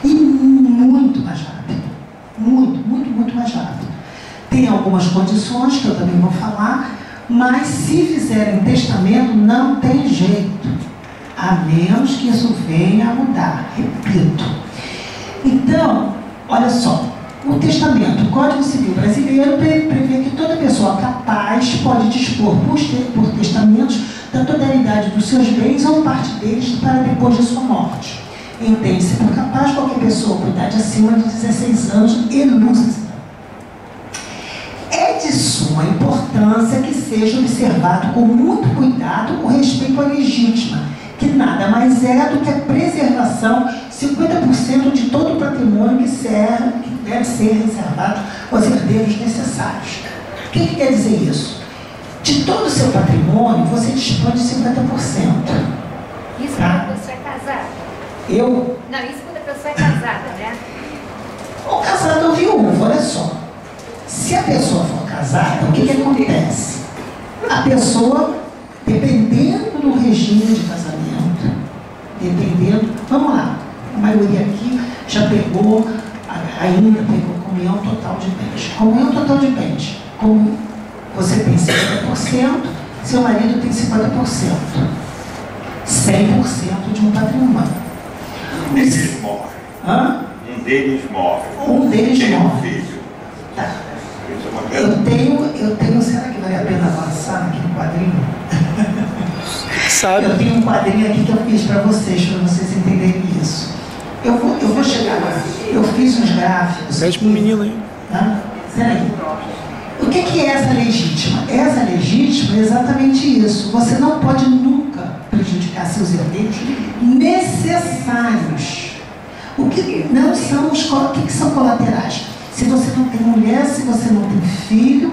e muito mais rápido. Muito mais rápido. Tem algumas condições que eu também vou falar, mas se fizerem testamento, não tem jeito, a menos que isso venha a mudar, repito. Então, olha só, o testamento, o Código Civil Brasileiro prevê que toda pessoa capaz pode dispor por testamentos da totalidade dos seus bens ou parte deles para depois de sua morte. Entende-se por capaz qualquer pessoa com idade acima de 16 anos e lúcida. É de suma importância que seja observado com muito cuidado o respeito à legítima, que nada mais é do que a preservação 50% de todo o patrimônio que deve ser reservado aos herdeiros necessários. O que quer dizer isso? De todo o seu patrimônio, você dispõe de 50%. Isso quando a pessoa é casada? Eu? Não, isso quando a pessoa é casada, né? Ou casado ou viúvo, olha só. Se a pessoa for casada, o que acontece? A pessoa, dependendo do regime de casamento, vamos lá, a maioria aqui já pegou, ainda pegou comunhão total de bens. Comunhão total de bens, como você tem 50%, seu marido tem 50%. 100% de um patrimônio. Um deles morre. Hã? Um deles morre. Um deles tem morre. Um filho. Tá. Isso é uma Eu tenho, será que vale a pena avançar aqui no quadrinho? Sabe? Eu tenho um quadrinho aqui que eu fiz para vocês entenderem isso. Eu vou chegar lá. Eu fiz uns gráficos. Pede pro menino aí. Tá? Peraí. O que é essa legítima? Essa legítima é exatamente isso. Você não pode nunca prejudicar seus herdeiros necessários. O que não são o que são colaterais? Se você não tem mulher, se você não tem filho,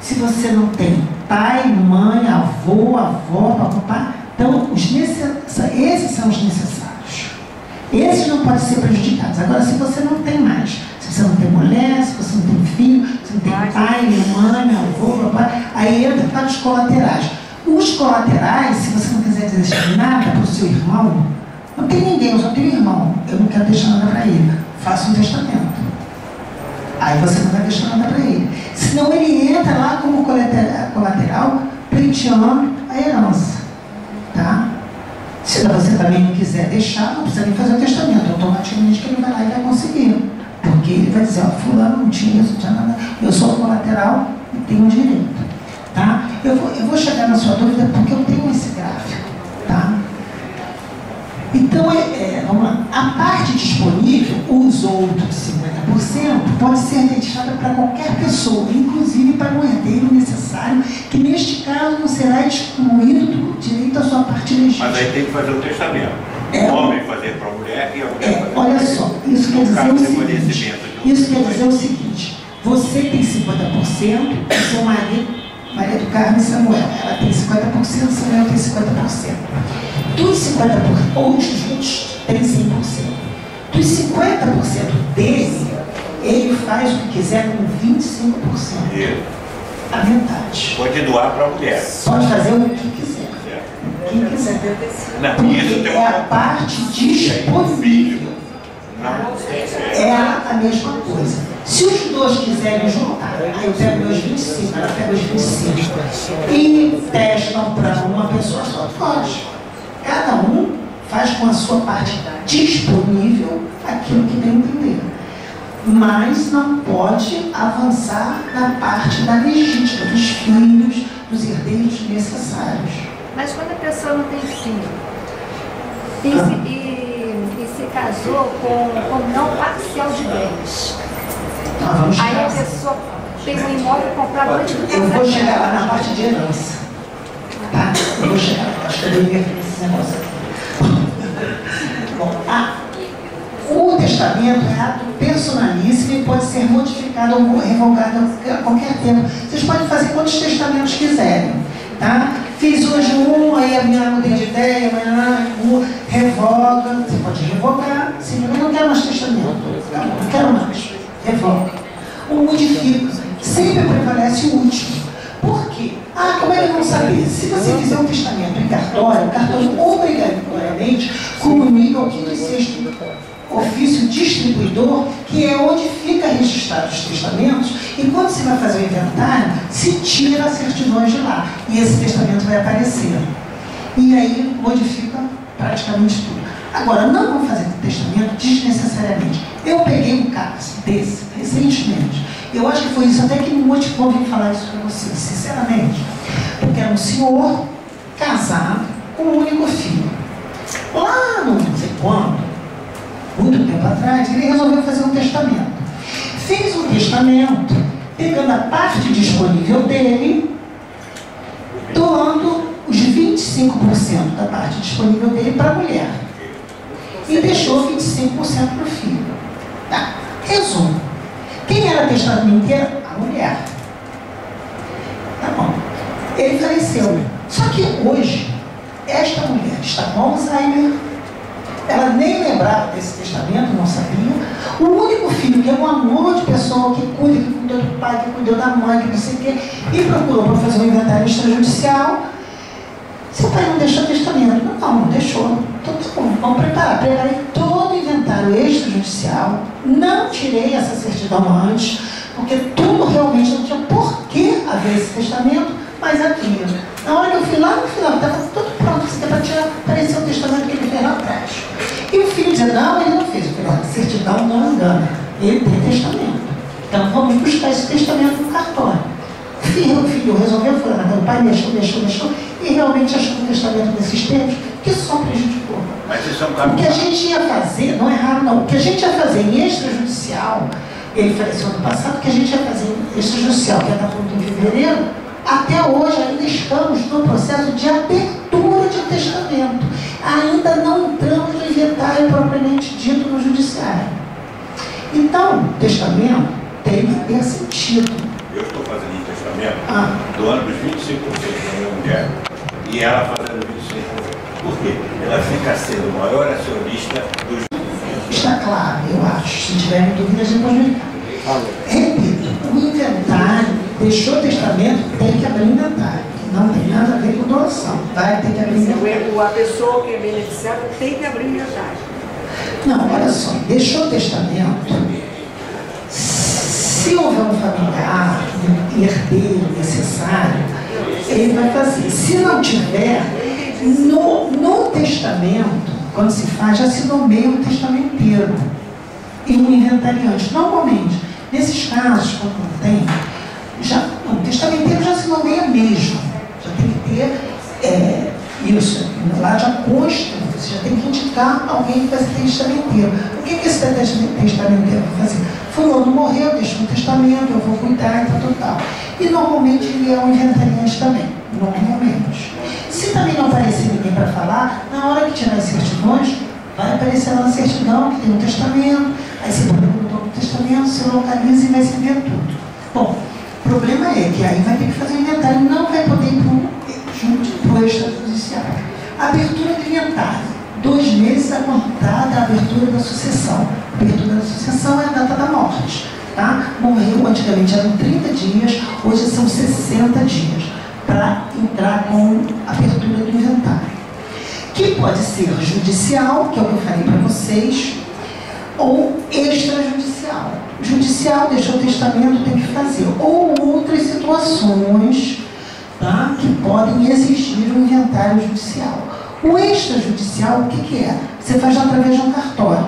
se você não tem pai, mãe, avô, avó, papá, então esses são os necessários. Esses não podem ser prejudicados. Agora, se você não tem mais, se você não tem mulher, se você não tem filho, se não tem pai, mãe, avô, papai, aí entra para os colaterais. Os colaterais, se você não quiser deixar nada para o seu irmão, não tem ninguém, eu só tenho irmão, eu não quero deixar nada para ele, faça um testamento. Aí você não vai deixar nada para ele. Senão ele entra lá como colateral, pleiteando a herança. Tá? Se você também não quiser deixar, não precisa nem fazer o testamento. Automaticamente que ele vai lá e vai conseguir. Porque ele vai dizer, ó, fulano não tinha isso, não tinha nada. Eu sou colateral e tenho direito. Tá? Eu vou chegar na sua dúvida porque eu tenho esse gráfico. Tá? Então, vamos lá. A parte disponível, os outros 50%, pode ser destinada para qualquer pessoa, inclusive para um herdeiro necessário, que neste caso não será excluído do direito à sua parte legítima. Mas aí tem que fazer o testamento. O homem fazer para a mulher e a mulher fazer para olha ele. só, isso quer dizer o seguinte, você tem 50% e seu marido, Maria do Carmo e Samuel, ela tem 50%, Samuel tem 50%. Dos 50%, ou juntos tem 100%. Dos 50% dele, ele faz o que quiser com 25%. Isso. A metade. Pode doar para a mulher. Pode fazer o que quiser. Quem quiser. Não, Porque isso tem é a parte disponível. Não. É a mesma coisa. Se os dois quiserem juntar, aí eu pego meus 25, ela pega os 25 e testam para uma pessoa só, pode. Cada um faz com a sua parte disponível aquilo que bem entender. Mas não pode avançar na parte da legítima, dos filhos, dos herdeiros necessários. Mas quando a pessoa não tem filho e se casou com não parcial de bens, Então, vamos aí chegar. a pessoa tem um imóvel comprado antes do Eu vou casamento. chegar lá na parte de herança. Tá? Eu vou chegar lá. Acho que eu deveria fazer esse negócio aqui. Bom, o testamento é ato personalíssimo e pode ser modificado ou revogado a qualquer tempo. Vocês podem fazer quantos testamentos quiserem. Tá? Fiz hoje um, aí a minha mudei de ideia, amanhã revoga. Você pode revogar. Se eu não quero mais testamento, não quero mais. Revoga. ou modifica. Sempre prevalece o último. Por quê? Ah, como é que vão saber? Se você fizer um testamento em cartório, o cartório obrigatoriamente comunica ao 5º e 6º ofício distribuidor, que é onde fica registrado os testamentos, e quando você vai fazer o inventário, se tira as certidões de lá, e esse testamento vai aparecer. E aí modifica praticamente tudo. Agora, não vão fazer testamento desnecessariamente. Eu peguei um caso desse, recentemente. Eu acho que foi isso até que me motivou a vir falar isso para vocês, sinceramente. Porque era um senhor casado com um único filho. Lá no não sei quando, muito tempo atrás, ele resolveu fazer um testamento. Fez um testamento, pegando a parte disponível dele, doando os 25% da parte disponível dele para a mulher. E deixou 25% para o filho. Tá? Resumo. Quem era testamenteiro? A mulher. Tá bom. Ele faleceu. Só que hoje, esta mulher está com Alzheimer. Ela nem lembrava desse testamento, não sabia. O único filho, que é um amor de pessoa, que cuida, que cuidou do pai, que cuidou da mãe, que não sei o quê, e procurou para fazer um inventário extrajudicial. Seu pai não deixou testamento? Não deixou. Então, tá bom, vamos preparar. Preparei todo o inventário extrajudicial. Não tirei essa certidão antes, porque tudo realmente não tinha por que haver esse testamento, mas havia. Na hora que eu fui lá no final, estava tudo pronto, você para tirar, apareceu o testamento que ele fez lá atrás. E o filho dizia, não, ele não fez. Eu falei, a certidão não engana, ele tem testamento. Então vamos buscar esse testamento no cartório. O filho resolveu, foi lá, o pai mexeu, e realmente achou um testamento desses termos que só prejudicou. Mas isso é um caso. O que a gente ia fazer, não é raro não, o que a gente ia fazer em extrajudicial, ele faleceu ano passado, o que a gente ia fazer em extrajudicial, que ia estar pronto em fevereiro, até hoje ainda estamos no processo de abertura de testamento. Ainda não entramos no inventário propriamente dito no judiciário. Então, testamento tem que ter sentido. Eu estou fazendo um testamento doando os 25% da minha mulher e ela fazendo 25%. Por quê? Ela fica sendo o maior acionista dos... Está claro, eu acho. Se tiverem dúvidas, depois me fala. Repito, o inventário, deixou testamento, tem que abrir inventário. Não tem nada a ver com doação. Vai ter que abrir inventário. A pessoa que é beneficiada tem que abrir inventário. Não, olha só, deixou testamento. Se houver um familiar, um herdeiro necessário, ele vai fazer. Se não tiver, no testamento, quando se faz, já se nomeia um testamenteiro e um inventariante. Normalmente, nesses casos, quando não tem, o testamenteiro já se nomeia mesmo. Já tem que ter isso. Lá já consta, você já tem que indicar alguém que vai ser testamenteiro. O que esse testamenteiro vai fazer? Fulano morreu, deixou um testamento, eu vou cuidar e tal. E normalmente ele é um inventariante também. Normalmente. Se também não aparecer ninguém para falar, na hora que tirar as certidões, vai aparecer lá na certidão que tem um testamento, aí você procura o testamento, você localiza e vai se ver tudo. Bom, o problema é que aí vai ter que fazer o inventário, não vai poder ir para o extrajudicial. Abertura do inventário. 2 meses a contar da abertura da sucessão. A abertura da sucessão é a data da morte. Tá? Morreu, antigamente eram 30 dias, hoje são 60 dias, para entrar com a abertura do inventário. Que pode ser judicial, que é o que eu falei para vocês, ou extrajudicial. Judicial, deixou o testamento, tem que fazer. Ou outras situações, tá, que podem exigir um inventário judicial. O extrajudicial, o que é? Você faz através de um cartório.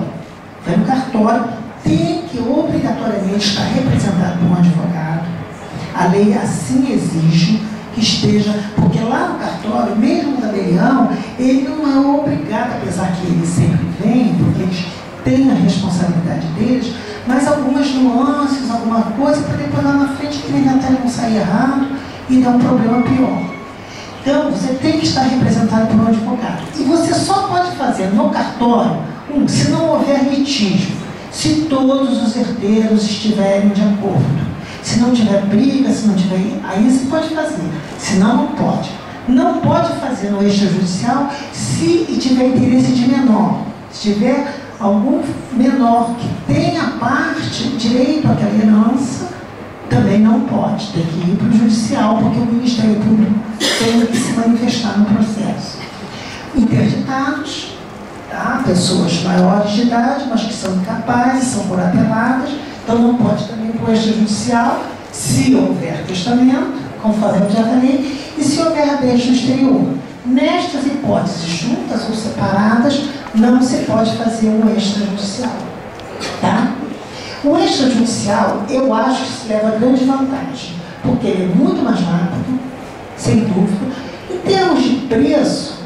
Vai no cartório, tem que obrigatoriamente estar representado por um advogado. A lei assim exige que esteja, porque lá no cartório, mesmo o tabelião, ele não é obrigado, apesar que ele sempre vem, porque eles têm a responsabilidade deles, mas algumas nuances, alguma coisa, para depois lá na frente que o inventário não sair errado e dar um problema pior. Então, você tem que estar representado por um advogado. E você só pode fazer no cartório, se não houver litígio, se todos os herdeiros estiverem de acordo. Se não tiver briga, se não tiver... Aí você pode fazer. Senão, não pode. Não pode fazer no extrajudicial se tiver interesse de menor. Se tiver algum menor que tenha parte, o direito àquela herança também não pode, tem que ir para o judicial, porque o Ministério Público tem que se manifestar no processo. Interditados, tá? Pessoas maiores de idade, mas que são incapazes, são curateladas, então não pode também ir para o extrajudicial, se houver testamento, conforme eu já falei, e se houver bens no exterior. Nestas hipóteses, juntas ou separadas, não se pode fazer um extrajudicial. Tá? O extrajudicial, eu acho que se leva grande vantagem, porque ele é muito mais rápido, sem dúvida. Em termos de preço,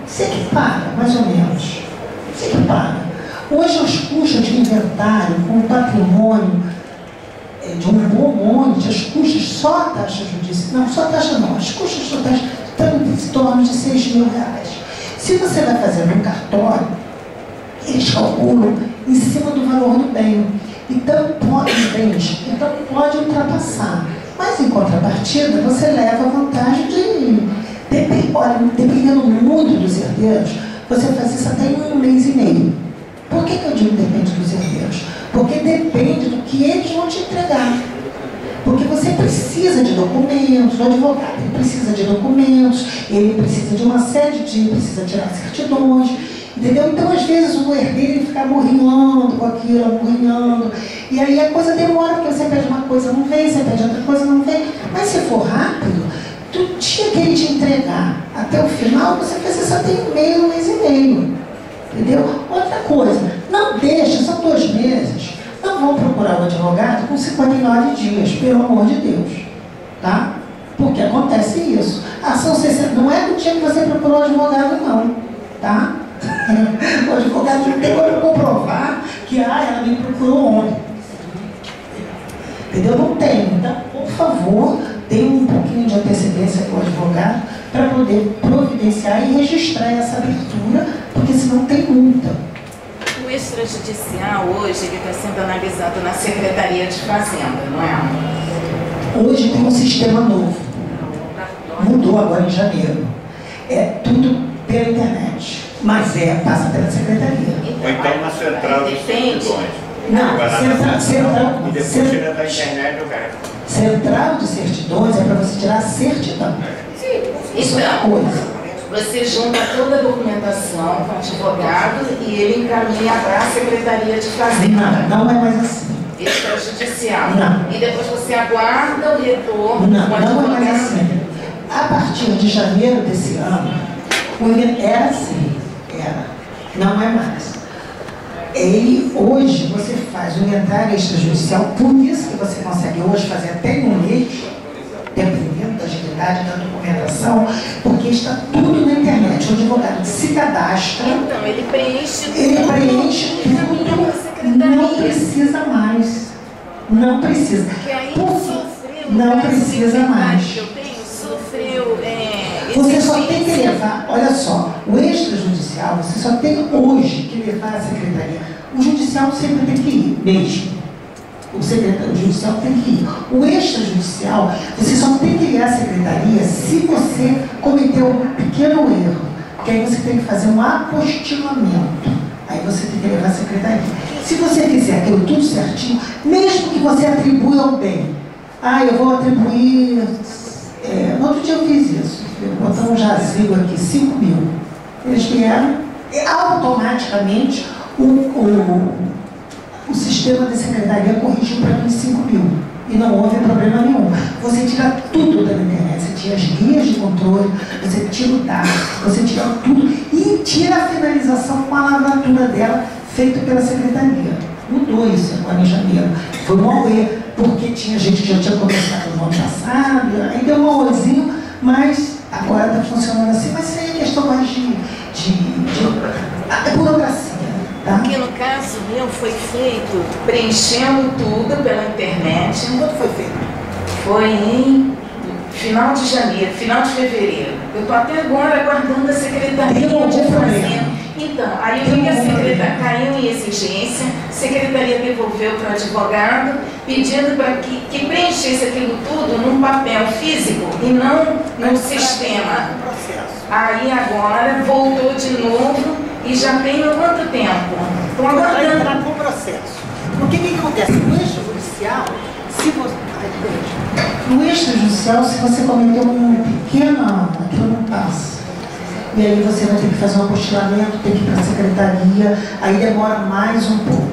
se equipara, mais ou menos. Se equipara. Hoje, os custos de inventário, com o patrimônio de um bom monte, as custas, só a taxa judicial, não, só a taxa não, as custas totais estão em torno de R$6.000. Se você vai fazer no cartório, eles calculam em cima do valor do bem. Então pode ultrapassar. Mas em contrapartida, você leva a vantagem de, dependendo muito dos herdeiros, você faz isso até em 1 mês e meio. Por que eu digo depende dos herdeiros? Porque depende do que eles vão te entregar. Porque você precisa de documentos, o advogado ele precisa de documentos, ele precisa de uma série de, precisa tirar certidões, entendeu? Então, às vezes, o herdeiro ele fica morrinhando com aquilo, morrinhando, e aí a coisa demora, porque você pede uma coisa, não vem, você pede outra coisa, não vem. Mas se for rápido, do dia que ele te entregar até o final, você precisa só ter 1 mês e meio. Entendeu? Outra coisa, não deixa, são 2 meses, não vão procurar o advogado com 59 dias, pelo amor de Deus. Tá? Porque acontece isso. São 60, não é do dia que você procurou o advogado, não. Tá? O advogado não tem como comprovar que ela me procurou ontem. Entendeu? Não tem. Então, por favor, dê um pouquinho de antecedência com o advogado para poder providenciar e registrar essa abertura, porque senão tem multa. O extrajudicial hoje ele está sendo analisado na Secretaria de Fazenda, não é? Hoje tem um sistema novo. Mudou agora em janeiro. É tudo pela internet, mas passa pela Secretaria. Ou então na central de certidões. Não, central. E depois tira da internet o resto. Central de certidões é para você tirar a certidão. Isso é uma coisa. Você junta toda a documentação com o advogado e ele encaminha para a Secretaria de Fazenda. Não é mais assim. Extrajudicial. Não. E depois você aguarda o retorno. Não é mais assim. A partir de janeiro desse ano, era assim. Não é mais. Hoje você faz o inventário extrajudicial, por isso que você consegue hoje fazer até em 1 mês, dependendo da agilidade da documentação, porque está tudo na internet. O advogado se cadastra. Então, ele preenche tudo, não precisa mais. Não precisa. Porque aí não precisa mais. Que eu tenho, sofreu. Você só tem que levar, olha só, o extrajudicial, você só tem hoje que levar a secretaria. O judicial sempre tem que ir, mesmo. O judicial tem que ir. O extrajudicial, você só tem que ir à secretaria se você cometeu um pequeno erro. Porque aí você tem que fazer um apostilamento. Aí você tem que levar à secretaria. Se você fizer aquilo tudo certinho, mesmo que você atribua ao bem. Eu vou atribuir... no outro dia eu fiz isso. Eu botar um jazigo aqui, 5.000. Eles vieram e automaticamente o sistema da secretaria corrigiu para mim 5.000. E não houve problema nenhum. Você tira tudo da internet, você tira as guias de controle, você tira o dado, você tira tudo e tira a finalização com a lavratura dela, feita pela secretaria. Mudou isso agora em janeiro. Foi um auê, porque tinha gente que já tinha começado no ano passado, aí deu um auêzinho, mas agora está funcionando assim. Mas isso aí é questão mais de burocracia. Tá? Porque no caso meu foi feito preenchendo tudo pela internet. Quando foi feito? Foi em final de janeiro, final de fevereiro. Eu estou até agora aguardando a Secretaria de Fazenda. Então, aí eu vi a secretaria caiu em exigência, a secretaria devolveu para o advogado, pedindo para que preenchesse aquilo tudo num papel físico e não no sistema. Aí agora voltou de novo e já tem há quanto tempo? Estão aguardando. Entrar com o processo. Porque o que acontece? No extrajudicial, se você... No extrajudicial, se você cometeu um pequeno... aquilo não passa. E aí você vai ter que fazer um apostilamento, tem que ir para a secretaria, aí demora mais um pouco,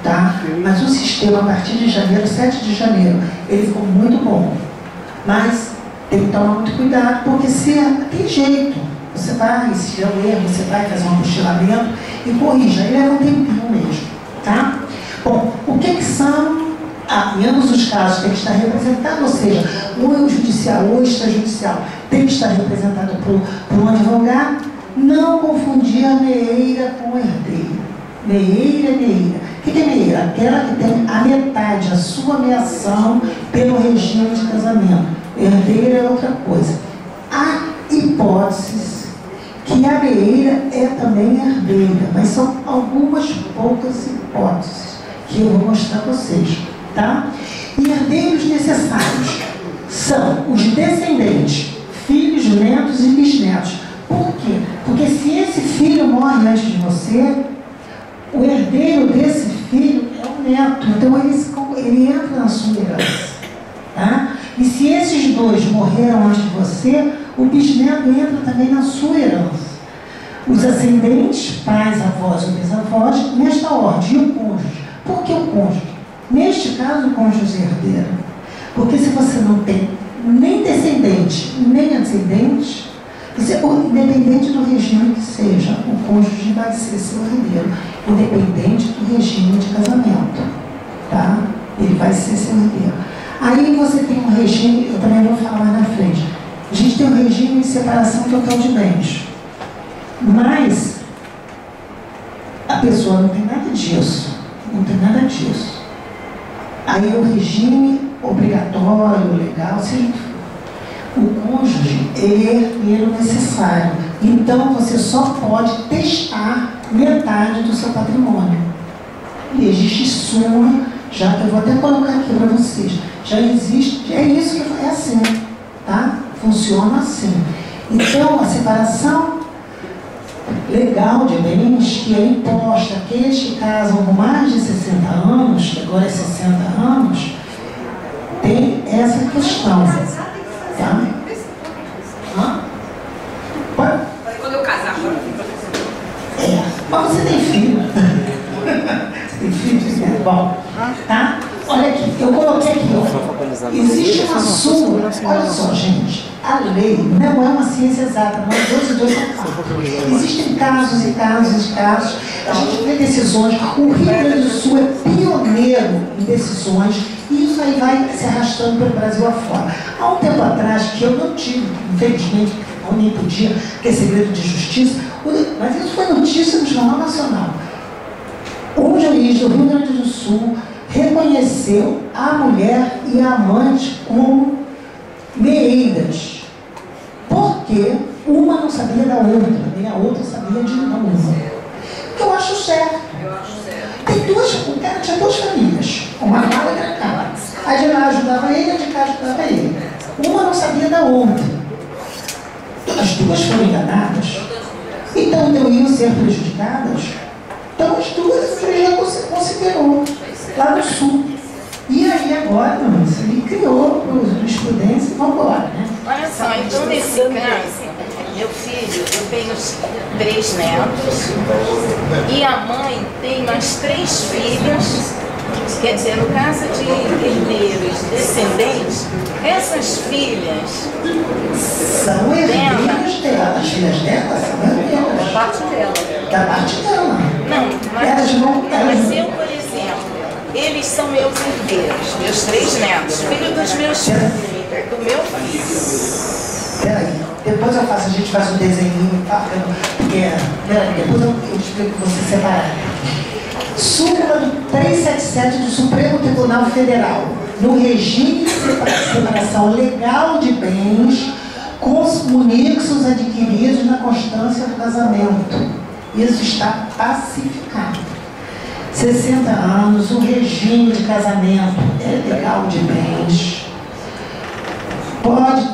tá? Mas o sistema, a partir de janeiro, 7 de janeiro, ele ficou muito bom. Mas tem que tomar muito cuidado, porque se tem jeito, você vai, se tiver um erro, você vai fazer um apostilamento e corrija, aí leva um tempinho mesmo, tá? Bom, o que são... em ambos os casos tem que estar representado, ou seja, o judicial ou extrajudicial tem que estar representado por um advogado. Não confundir a meeira com a herdeira. Meeira. O que é meeira? Aquela que tem a metade, a sua ameação pelo regime de casamento. Herdeira é outra coisa. Há hipóteses que a meeira é também herdeira, mas são algumas poucas hipóteses que eu vou mostrar para vocês. Tá? E herdeiros necessários são os descendentes, filhos, netos e bisnetos. Por quê? Porque se esse filho morre antes de você, o herdeiro desse filho é o neto, então ele entra na sua herança. Tá? E se esses dois morreram antes de você, o bisneto entra também na sua herança. Os ascendentes, pais, avós ou bisavós, nesta ordem. E o cônjuge? Por que o cônjuge? Neste caso, o cônjuge herdeiro. Porque se você não tem nem descendente, nem ascendente, independente do regime que seja, o cônjuge vai ser seu herdeiro, independente do regime de casamento. Tá? Ele vai ser seu herdeiro. Aí você tem um regime, eu também vou falar mais na frente. A gente tem um regime de separação total de bens. Mas a pessoa não tem nada disso. Não tem nada disso. Aí o regime obrigatório, legal, seja o cônjuge, ele é herdeiro necessário. Então você só pode testar metade do seu patrimônio. E existe súmula, já que eu vou até colocar aqui para vocês. Já existe, é isso que é assim, tá? Funciona assim. Então a separação legal de bens, que é imposta àqueles que casam com mais de 60 anos, que agora é 60 anos, tem essa questão. Tá? Quando eu casar, mas você tem filho. Você tem filho? É bom. Tá? Olha aqui, eu coloquei aqui, ó. Existe uma súmula. Olha só, gente. A lei não é uma ciência exata, não é 2 e 2 são 4. Existem casos e casos e casos. A gente vê decisões. O Rio Grande do Sul é pioneiro em decisões e isso aí vai se arrastando pelo Brasil afora. Há um tempo atrás, que eu não tive, infelizmente, eu nem podia, que é segredo de justiça, mas isso foi notícia no Jornal Nacional. Um juiz do Rio Grande do Sul reconheceu a mulher e a amante como meeiras, porque uma não sabia da outra, nem a outra sabia de uma. Eu acho certo. Tem o cara tinha 2 famílias, uma lá e outra cá. A de lá ajudava ele, a de cá ajudava ele. Uma não sabia da outra. As 2 foram enganadas. Então iam ser prejudicadas. Então as 2 ele já considerou lá no sul. E aí agora, ele criou jurisprudência e vamos embora, né? Olha só, então nesse caso, meu filho, eu tenho 3 netos e a mãe tem mais 3 filhas. Quer dizer, no caso de herdeiros descendentes, essas filhas são herdeiras dela. As filhas dela são herdeiras. da parte dela. Da parte dela. Não, Elas vão. mas eu, por exemplo, eles são meus herdeiros, meus 3 netos, filho dos meus do meu filho. Peraí, depois eu faço, a gente faz um desenho, tá? Porque, peraí, depois eu explico pra você separar. Súmula 377 do Supremo Tribunal Federal, no regime de separação legal de bens com os munixos adquiridos na constância do casamento. Isso está pacificado. 60 anos, o regime de casamento é legal de bens. Pode,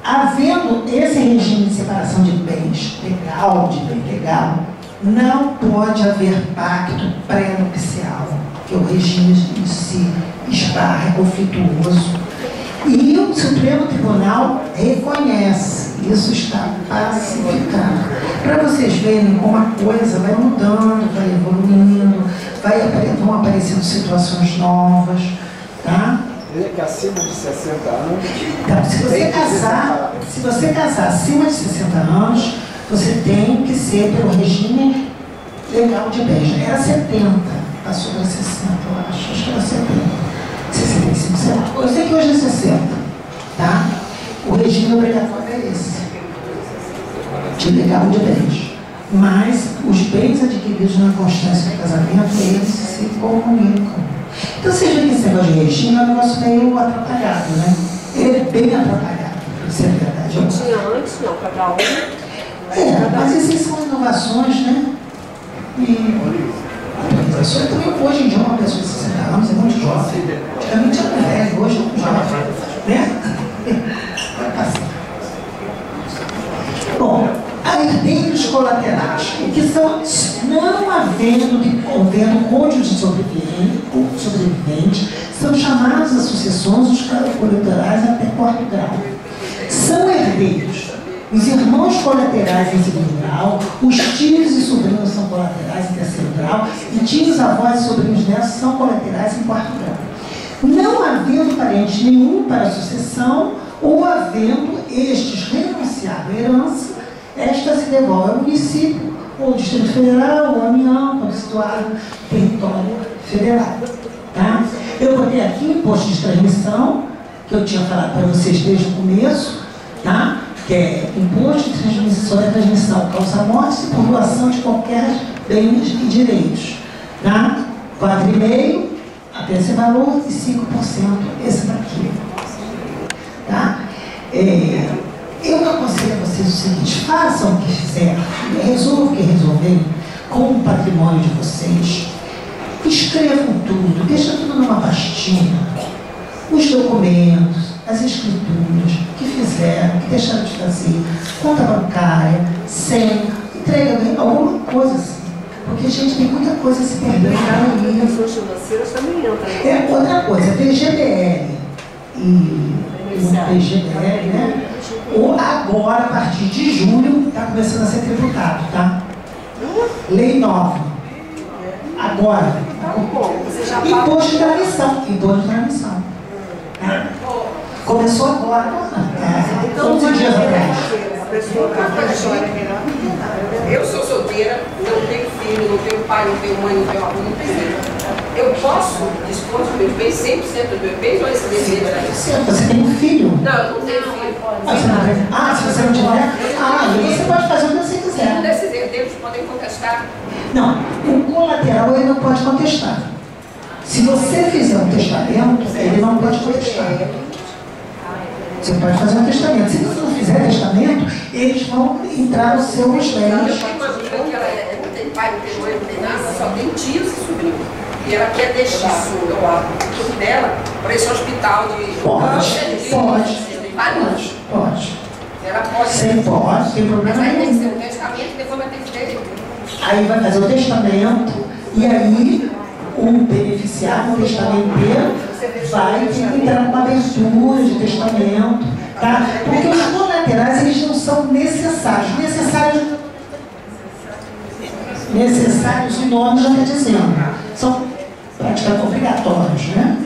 havendo esse regime de separação de bens legal, não pode haver pacto pré-nupcial, que o regime em si esbarra, é conflituoso. E o Supremo Tribunal reconhece, isso está pacificado. Para vocês verem como a coisa vai mudando, vai evoluindo, vão aparecendo situações novas, tá? Ele que acima de 60 anos... Então, se você casar acima de 60 anos, você tem que ser pelo regime legal de bens. Era 70, passou para 60, eu acho que era 70. 65, sei lá. Eu sei que hoje é 60, tá? O regime obrigatório é esse, de legal de bens. Mas os bens adquiridos na constância do casamento, eles se comunicam. Então vocês veem que esse negócio de regime é um negócio meio atrapalhado, né? Ele é bem atrapalhado, isso é verdade. Não tinha antes, não, cada um. Mas essas são inovações, né? E a pessoa também, hoje em dia, uma pessoa de 60 anos é muito jovem. Antigamente era velho, hoje é muito jovem. Né? Vai passar. Bom, herdeiros colaterais, que são, não havendo cônjuge sobrevivente, são chamados a sucessões os colaterais até quarto grau. São herdeiros os irmãos colaterais em segundo grau, os tios e sobrinhos são colaterais em terceiro grau, e tios, avós e sobrinhos netos são colaterais em quarto grau. Não havendo parente nenhum para a sucessão, ou havendo estes renunciado à herança, esta se devolve ao município, ou Distrito Federal, ou à União, quando situado no território federal. Tá? Eu botei aqui o imposto de transmissão, que eu tinha falado para vocês desde o começo, tá? Que é imposto de transmissão, sobre a transmissão causa morte e por doação de qualquer bens e direitos. Tá? 4,5% até esse valor e 5% esse daqui. Tá? Eu aconselho a vocês o seguinte: façam o que fizerem, resolvam o que resolverem com o patrimônio de vocês, escrevam tudo, deixa tudo numa pastinha, os documentos, as escrituras, o que fizeram, o que deixaram de fazer, conta bancária, senha, entrega alguma coisa assim. Porque, gente, tem muita coisa se perdendo aí. As pessoas financeiras também entram. Outra coisa, PGBL e PGBL, né? Ou agora, a partir de julho, está começando a ser tributado, tá? Lei nova. Agora. Imposto de transmissão. Imposto de transmissão. Começou agora. Então, 11 dias atrás. Eu sou solteira, não tenho filho, não tenho pai, não tenho mãe, não tenho avô, não tenho filho. Eu posso dispor dos meus bens, 100% dos meus bens, ou esse desejo era isso? Você tem um filho? Não, eu não tenho filho. Se você não tiver, você pode fazer o que você quiser. Desses herdeiros podem contestar? Não, o colateral ele não pode contestar. Se você fizer um testamento, ele não pode contestar. Você pode fazer um testamento. Se você não fizer testamento, eles vão entrar nos seus bens. Eu tenho uma amiga que ela não tem pai, não tem mãe, não tem nada, só tem tios e sobrinhos. E ela quer deixar o tudo dela para esse hospital de Pode. Ela pode. Sim, pode, sem problema Mas aí tem que nenhum. ser um testamento, depois vai ter que ter. Aí vai fazer o testamento, e aí o beneficiário, o testamenteiro, vai ter que entrar numa abertura de testamento, tá? Porque os colaterais, eles não são necessários. Necessários, o nome já está dizendo. São praticamente obrigatórios, né?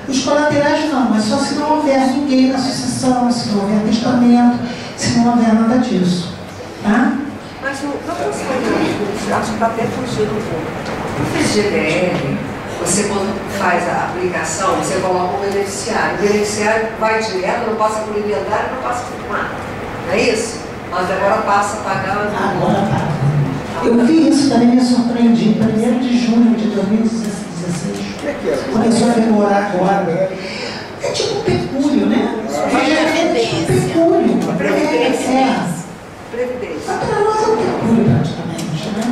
Os colaterais não, mas só se não houver ninguém na sucessão, se não houver testamento, se não houver nada disso, tá? Mas não funciona, acho que está até fugindo um pouco. No PGBL, você quando faz a aplicação, você coloca o beneficiário. O beneficiário vai direto, não passa por inventário, não passa por nada. Não é isso? Mas agora passa a pagar... Agora paga. Eu vi isso também, me surpreendi. 1º de junho de 2016. Começou a demorar agora. É tipo um pecúlio, né? É tipo um pecúlio. Previdência. Para nós é um pecúlio praticamente, né?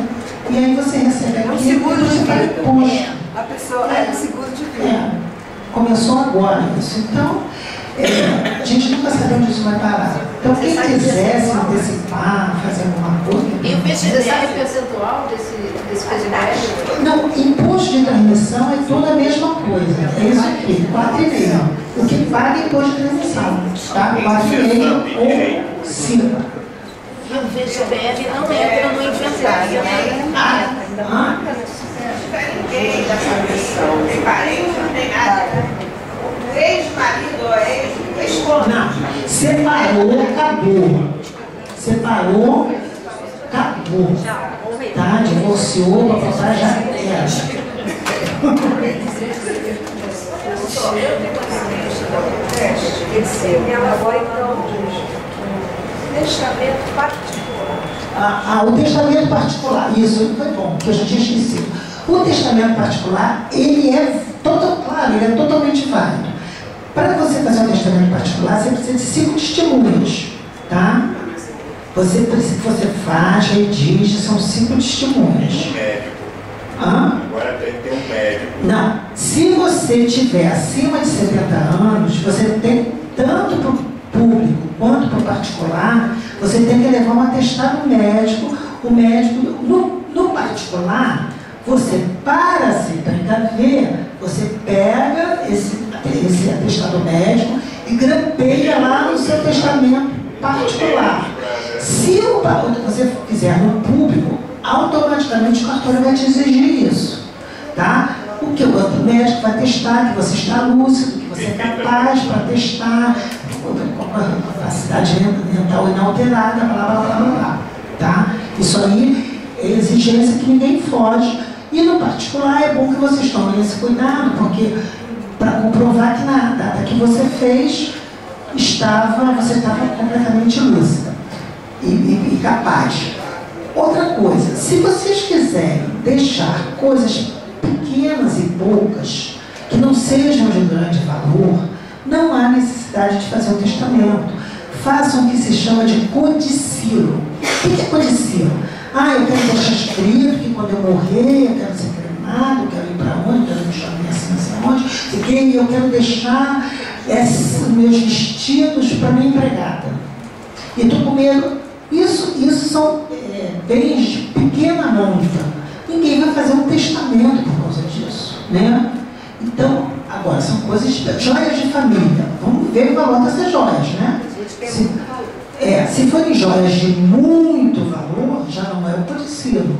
E aí você recebe aqui... É um seguro de vida. Poxa. A pessoa é um seguro de vida. Começou agora isso. Então, A gente nunca sabe onde isso vai parar. Então, quem quiser se antecipar, fazer alguma coisa... E o PGBL, você sabe o percentual desse PGBL? Não, imposto de transmissão é toda a mesma coisa. É isso aqui, 4,5. O que paga é imposto de transmissão. Tá? 4,5 ou 5. E o VGBL não entra no inventário, né? Ninguém da transmissão, tem parente, não tem nada. Ex-marido ou ex-esposa. Não, separou, acabou. Separou, acabou. Tá? Divorciou, papai já era. Minha avó, então, testamento particular. O testamento particular, isso foi bom, que eu já tinha esquecido. O testamento particular, ele é totalmente válido. Para você fazer um testamento particular, você precisa de 5 testemunhas, tá? Você faz, redige, são 5 testemunhas. Um médico. Agora tem que ter um médico. Não, se você tiver acima de 70 anos, você tem tanto para o público quanto para o particular, você tem que levar um atestado médico. O médico, no particular, você, para se precaver, você pega esse atestado médico e grampeia lá no seu testamento particular. Se você fizer no público, automaticamente o cartório vai te exigir isso, tá? O que o outro médico vai testar, que você está lúcido, que você é capaz para testar, com a capacidade mental inalterada, blá, blá, blá, blá, tá? Isso aí é exigência que ninguém foge. E no particular é bom que vocês tomem esse cuidado, porque para comprovar que na data que você fez, você estava completamente lúcida e capaz. Outra coisa, se vocês quiserem deixar coisas pequenas e poucas, que não sejam de grande valor, não há necessidade de fazer um testamento. Façam o que se chama de codicilo. O que é codicilo? Eu quero deixar escrito que quando eu morrer, eu quero ser cremado, eu quero ir para onde, eu quero deixar minha assinação onde, eu quero deixar meus vestidos para minha empregada. E estou com medo. Isso são bens de pequena monta. Ninguém vai fazer um testamento por causa disso, né? Então, agora, são coisas, joias de família. Vamos ver o valor dessas joias, né? Se forem joias de muito valor, já não é o codicilo,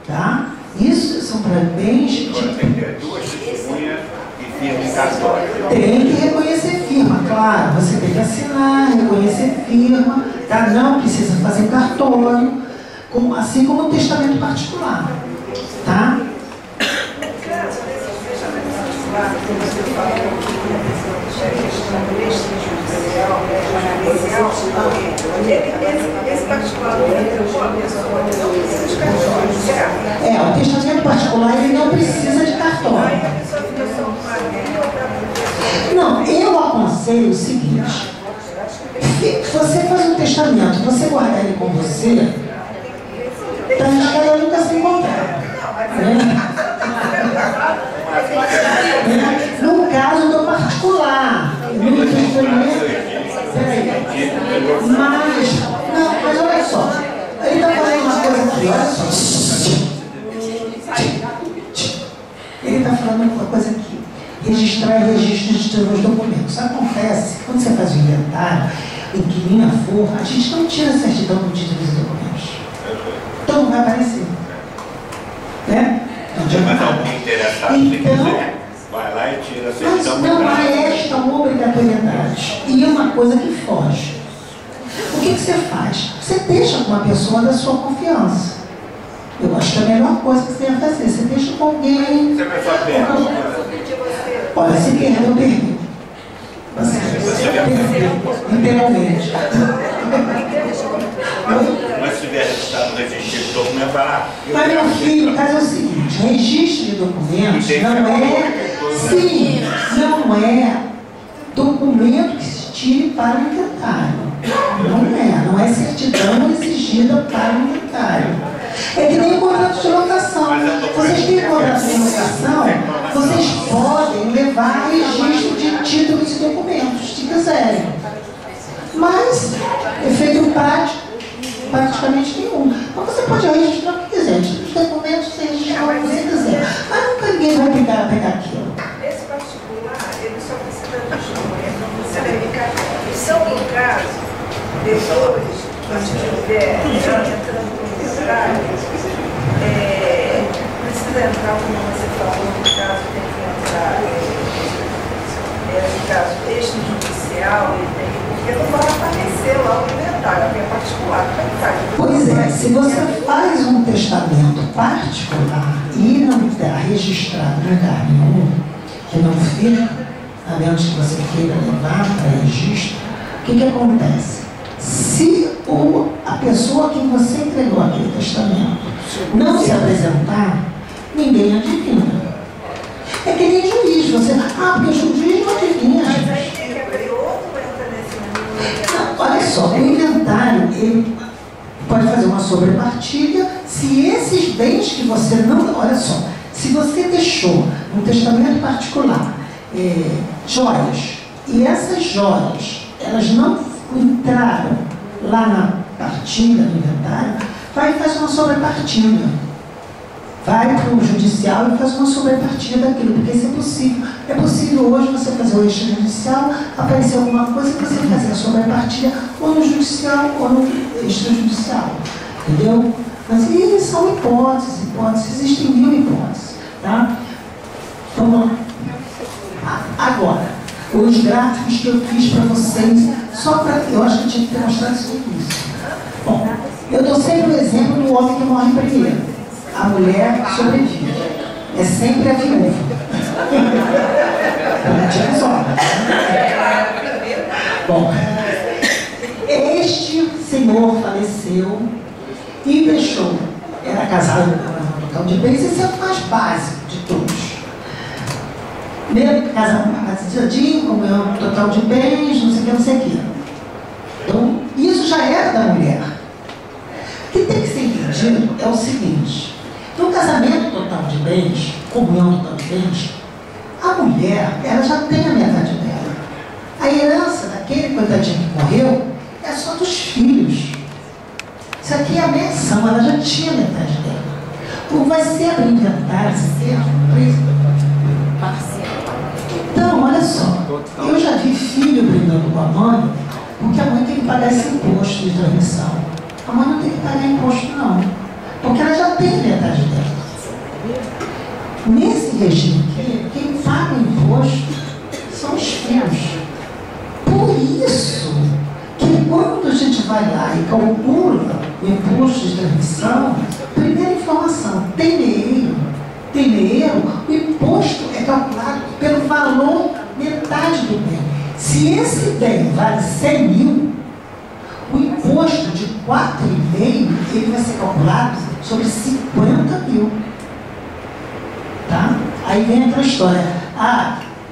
tá? Isso são para bens de... Agora tem que ter 2 testemunhas e firma em cartório. Tem que reconhecer firma, claro. Você tem que assinar, reconhecer firma, tá? Não precisa fazer cartório, assim como o testamento particular, tá? Esse particular o testamento particular ele não precisa de cartório. Não, eu aconselho o seguinte: se você faz um testamento, você guardar ele com você, para a gente cada nunca se encontrar. No caso do particular, no testamento. Mas olha só, ele está falando uma coisa aqui, olha só. Ele está falando uma coisa aqui. Registrar registro de teus documentos. Isso acontece quando você faz o inventário, inquilino for, a gente não tira a certidão do título dos documentos. Então não vai aparecer. Né? Mas alguém interessado, se quiser, vai lá e tira a certidão. Mas não há esta obrigatoriedade. E é uma coisa que foge. O que você faz? Você deixa com uma pessoa da sua confiança. Eu acho que é a melhor coisa que você ia fazer. Você deixa com alguém. Você vai fazer. Olha, se perder, eu perdi. Você perdeu, literalmente. Mas se tiver registrado no registro de documento, vai lá. Mas, meu filho, o caso é o seguinte: registro de documentos não é documento que se tire para o inventário. Não é certidão exigida para o inventário. É que nem contrato de locação. Vocês têm contrato de locação, vocês podem levar registro de títulos e documentos. Fica sério. Mas, efeito prático, praticamente nenhum. Então você pode registrar o que quiser, os documentos você registra o que você quiser. Mas nunca ninguém vai pegar aquilo. Esse particular, ele só precisa de história, não precisa verificar. E se algum caso, depois, quando estiver entrando no mestrado, precisa entrar, como você falou, no caso, tem que entrar, no caso extrajudicial, porque não vai aparecer lá o inventário, que é particular. Pois é, se você faz um testamento particular e não está registrado em lugar nenhum, que não fica, a menos que você queira levar para registro, o que acontece? Se a pessoa a quem você entregou aquele testamento não se apresentar, ninguém adivinha. É que nem juiz, você... porque o juiz não adivinha. Mas aí tem que abrir outro para entrar nesse não, olha só, o inventário, ele pode fazer uma sobrepartilha se esses bens que você não... Olha só, se você deixou um testamento particular joias, e essas joias, elas não entraram lá na partilha, no inventário, vai e faz uma sobrepartilha. Vai para o judicial e faz uma sobrepartilha daquilo, porque isso é possível. É possível hoje você fazer o extrajudicial, aparecer alguma coisa e você fazer a sobrepartilha ou no judicial ou no extrajudicial. Entendeu? Mas são hipóteses, existem 1000 hipóteses. Tá? Vamos lá. Agora, os gráficos que eu fiz para vocês, só para... Eu acho que eu tinha que ter mostrado isso. Bom, eu dou sempre o exemplo do homem que morre primeiro. A mulher sobrevive. É sempre a viúva. Bom, este senhor faleceu e deixou. Era casado com um total de bens, esse é o mais básico de todos. Mesmo casado com uma casadinha, com um total de bens, não sei o que, não sei o que. Então, isso já era da mulher. O que tem que ser entendido é o seguinte: no casamento total de bens, comunhão total de bens, a mulher, ela já tem a metade dela. A herança daquele coitadinho que morreu é só dos filhos. Isso aqui é a menção, ela já tinha a metade dela. Ou vai ser abrir inventário, então, olha só, eu já vi filho brigando com a mãe, porque a mãe tem que pagar esse imposto de transmissão. A mãe não tem que pagar imposto, não. Porque ela já tem metade dela. Nesse regime aqui, quem paga o imposto são os filhos. Por isso que quando a gente vai lá e calcula o imposto de transmissão, primeira informação, tem dinheiro, o imposto é calculado pelo valor metade do bem. Se esse bem vale 100 mil, o imposto de 4,5 ele vai ser calculado sobre 50 mil. Tá? Aí vem outra história.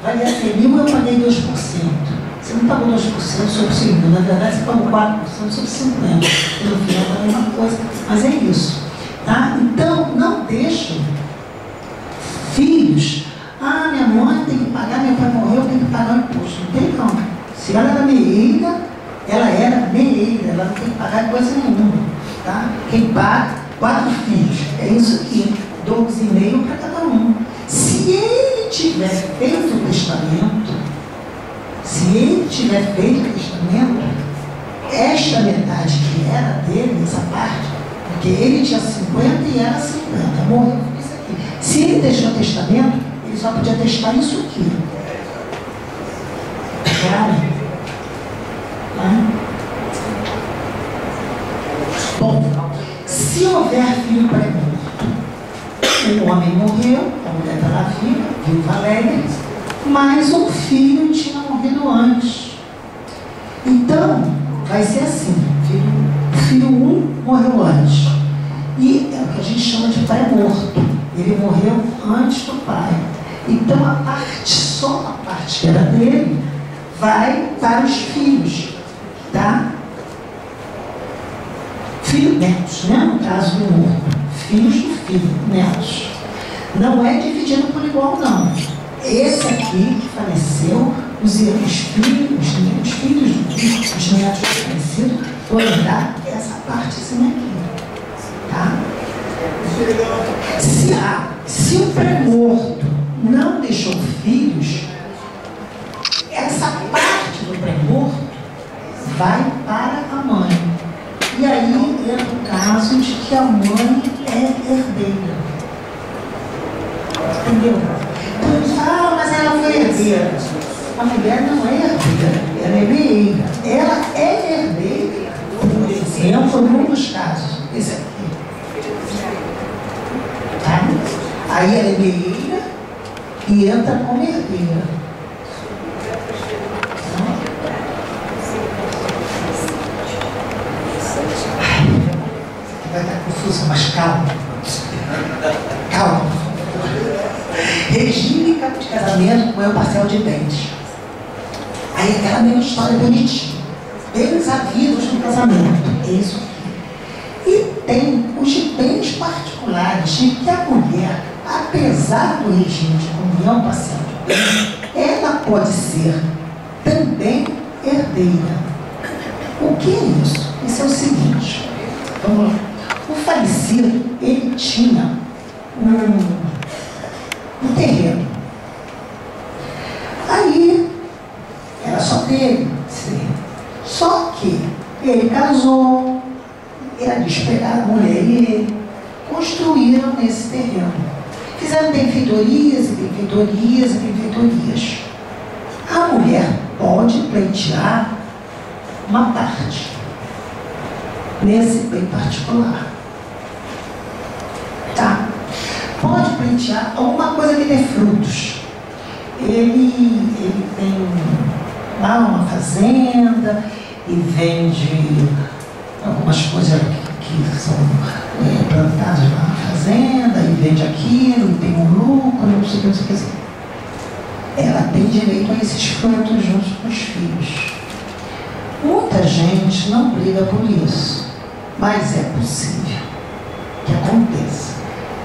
Valia 100 mil, eu paguei 2%. Você não pagou 2% sobre 100 mil, na verdade você pagou 4% sobre 50. No final é a mesma coisa, mas é isso. Tá? Então, não deixem filhos. Minha mãe tem que pagar, meu pai morreu, tem que pagar o imposto. Não tem não. Se ela era meieira, ela não tem que pagar coisa nenhuma. Tá? Quem paga, 4 filhos. É isso aqui, 12,5 para cada um. Se ele tiver feito o testamento, esta metade que era dele, essa parte, porque ele tinha 50 e era 50, morreu com isso aqui. Se ele deixou o testamento, ele só podia testar isso aqui. Claro? Bom, se houver filho pré-morto, o homem morreu, a mulher estava viva, viúva alegre, mas um filho tinha morrido antes. Então, vai ser assim, filho 1 morreu antes. E é o que a gente chama de pai morto. Ele morreu antes do pai. Então, só a parte que era dele, vai para os filhos, tá? Filho, netos, né? No caso do morto. Filhos do filho, netos. Não é dividido por igual, não. Esse aqui que faleceu os filhos, os netos falecidos, vão herdar essa partezinha aqui. Tá? Se o pré-morto não deixou filhos, essa parte do pré-morto vai para a mãe. E aí entra o caso de que a mãe é herdeira. Entendeu? Então, mas ela foi herdeira. A mulher não é herdeira, ela é meieira. Ela é herdeira, por exemplo, num dos casos, esse aqui. Tá? Aí ela é meieira e entra como herdeira. Vai estar confuso, mas calma. Calma. Regime de casamento com o parcel de bens. Aí aquela mesma história bonitinha. Bens havidos no casamento. É isso aqui. E tem os bens particulares de que a mulher, apesar do regime de comunhão parcial de bens, ela pode ser também herdeira. O que é isso? Isso é o seguinte. Vamos lá. O falecido, ele tinha um terreno. Aí, era só dele. Só que ele casou, era de esperar a mulher e ele construíram nesse terreno. Fizeram benfeitorias e benfeitorias e benfeitorias. A mulher pode pleitear uma parte nesse bem particular. Tá? Pode pleitear alguma coisa que dê frutos. Ele tem lá uma fazenda e vende algumas coisas que são plantadas lá na fazenda e vende aquilo, e tem um lucro, não sei o que, não sei o que. Ela tem direito a esses frutos junto com os filhos. Muita gente não briga por isso, mas é possível que aconteça.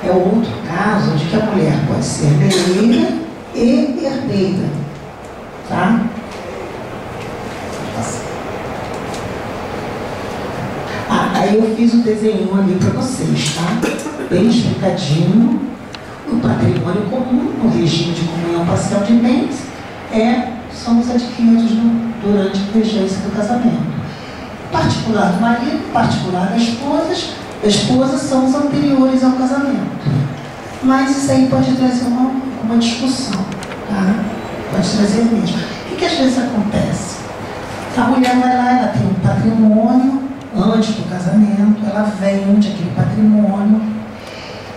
É o outro caso de que a mulher pode ser meieira e herdeira. Tá? Aí eu fiz um desenho ali para vocês, tá? Bem explicadinho. O patrimônio comum, no regime de comunhão parcial de bens, são os adquiridos durante a regência do casamento. Particular do marido, particular das esposas são os anteriores ao casamento. Mas isso aí pode trazer uma discussão, tá? Pode trazer mesmo. O que às vezes acontece? A mulher vai lá, ela tem um patrimônio antes do casamento, ela vende aquele patrimônio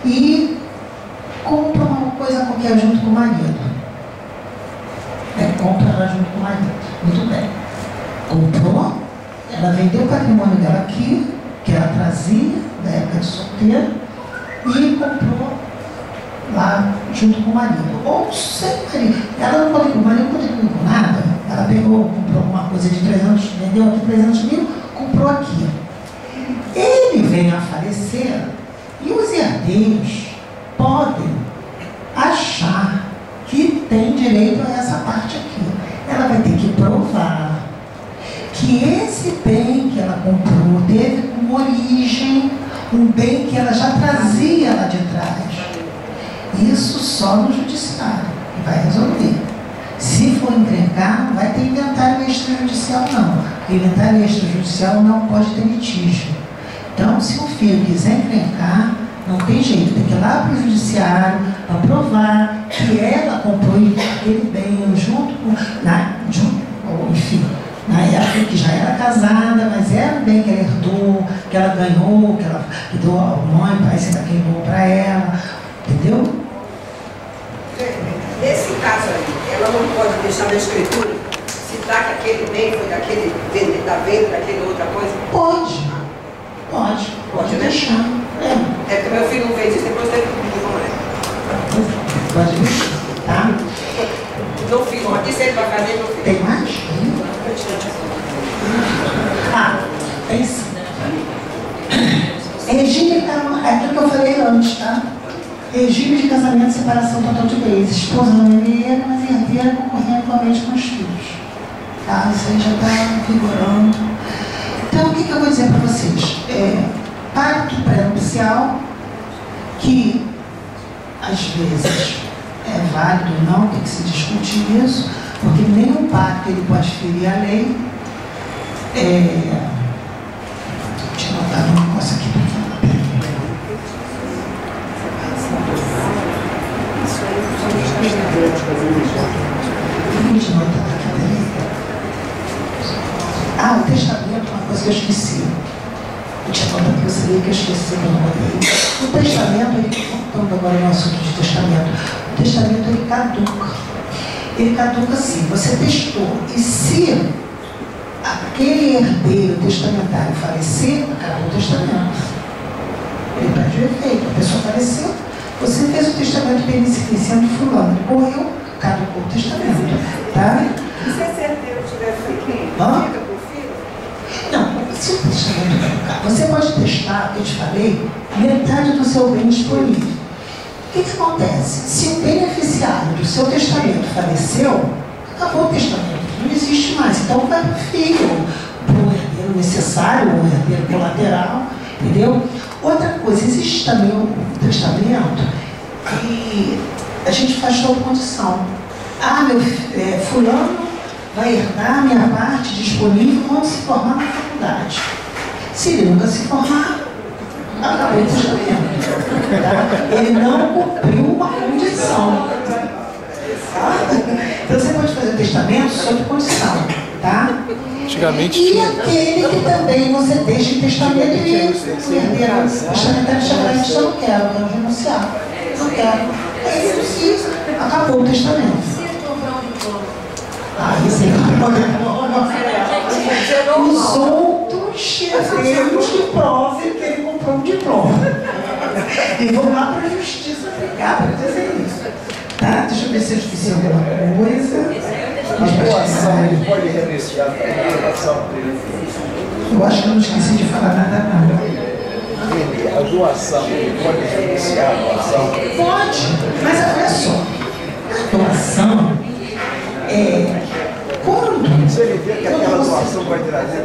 e compra uma coisa qualquer junto com o marido. Compra ela junto com o marido. Muito bem. Comprou, ela vendeu o patrimônio dela aqui, que ela trazia da época de solteira, e comprou lá junto com o marido. Ou sem marido. Ela não contribuiu, o marido não contribuiu com nada. Ela pegou, comprou uma coisa de 300, vendeu aqui 300 mil, comprou aqui. Ele vem a falecer e os herdeiros podem achar que tem direito a essa parte aqui. Ela vai ter que provar que esse bem que ela comprou teve como origem um bem que ela já trazia lá de trás. Isso só no judiciário, que vai resolver. Se for encrencar, não vai ter inventário extrajudicial, não. O inventário extrajudicial não pode ter litígio. Então, se o filho quiser encrencar, não tem jeito, tem que ir lá para o judiciário para provar que ela comprou aquele bem junto com, enfim, na época que já era casada, mas era um bem que ela herdou, que ela ganhou, que deu a mãe, pai, sei lá quem doou para ela, entendeu? Nesse caso aí, ela não pode deixar na escritura citar que aquele bem foi daquele da venda, daquele outra coisa? Pode deixar. É porque meu filho não fez isso, depois teve que pedir como é. Pode deixar, tá? Não fiz, mas disse ele vai fazer, não fiz. Tem mais? Tem sim. Regime, é aquilo que eu falei antes, tá? Regime de casamento e separação total de bens. Esposa não é herdeira, mas herdeira concorrendo igualmente com os filhos. Tá? Isso aí já está vigorando. Então, o que eu vou dizer para vocês? Pacto pré-nupcial, que às vezes é válido ou não, tem que se discutir isso, porque nenhum pacto ele pode ferir a lei. Deixa eu anotar um negócio aqui para falar. O testamento é uma coisa que eu esqueci. Eu tinha falado que eu sabia que eu esqueci, que eu não botei. O testamento, voltando agora no assunto de testamento, o testamento ele caduca. Ele caduca assim, você testou, e se aquele herdeiro testamentário falecer, acabou o testamento. Ele perde o efeito, a pessoa faleceu, você fez o testamento beneficiando fulano, morreu, caducou o testamento. Tá? E se esse herdeiro tiver filho, fica por filho? Não, se o testamento caducar, você pode testar, eu te falei, metade do seu bem disponível. O que acontece? Se o beneficiário do seu testamento faleceu, acabou o testamento, não existe mais. Então vai para o filho, para o herdeiro necessário, o herdeiro colateral, entendeu? Outra coisa, existe também um testamento que a gente faz toda condição. Fulano vai herdar a minha parte disponível quando se formar na faculdade. Se ele nunca se formar, acabou o testamento. Tá? Ele não cumpriu uma condição. Tá? Então você pode fazer testamento sob condição. Tá? Antigamente e aquele que também você deixa em testamento e o herdeiro testamentário chegar e diz: eu não quero renunciar. Não quero. Aí renuncia, acabou o testamento. Isso é os outros herdeiros que provem que ele comprou um diploma. E vão lá para a justiça brigar para dizer isso. Tá? Deixa eu ver se eu esqueci alguma coisa. A doação, ele pode renunciar para a doação? Eu acho que eu não esqueci de falar nada, não. A doação, ele pode renunciar a doação? Pode, mas olha só. A doação quando... Se ele vê que aquela doação vai trazer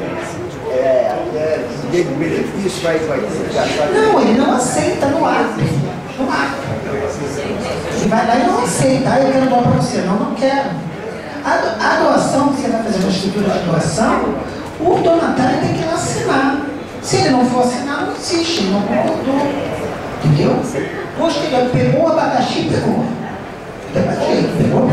benefício, vai ter que gastar... Não, ele não aceita no ato. No ato. Ele vai lá e não aceita. Eu quero doar para você. Não quero. A doação, que você vai fazer uma escritura de doação, o donatário tem que ir lá assinar. Se ele não for assinar, não existe, ele não concordou. Entendeu? Poxa, ele pegou o abacaxi, pegou. Pegou.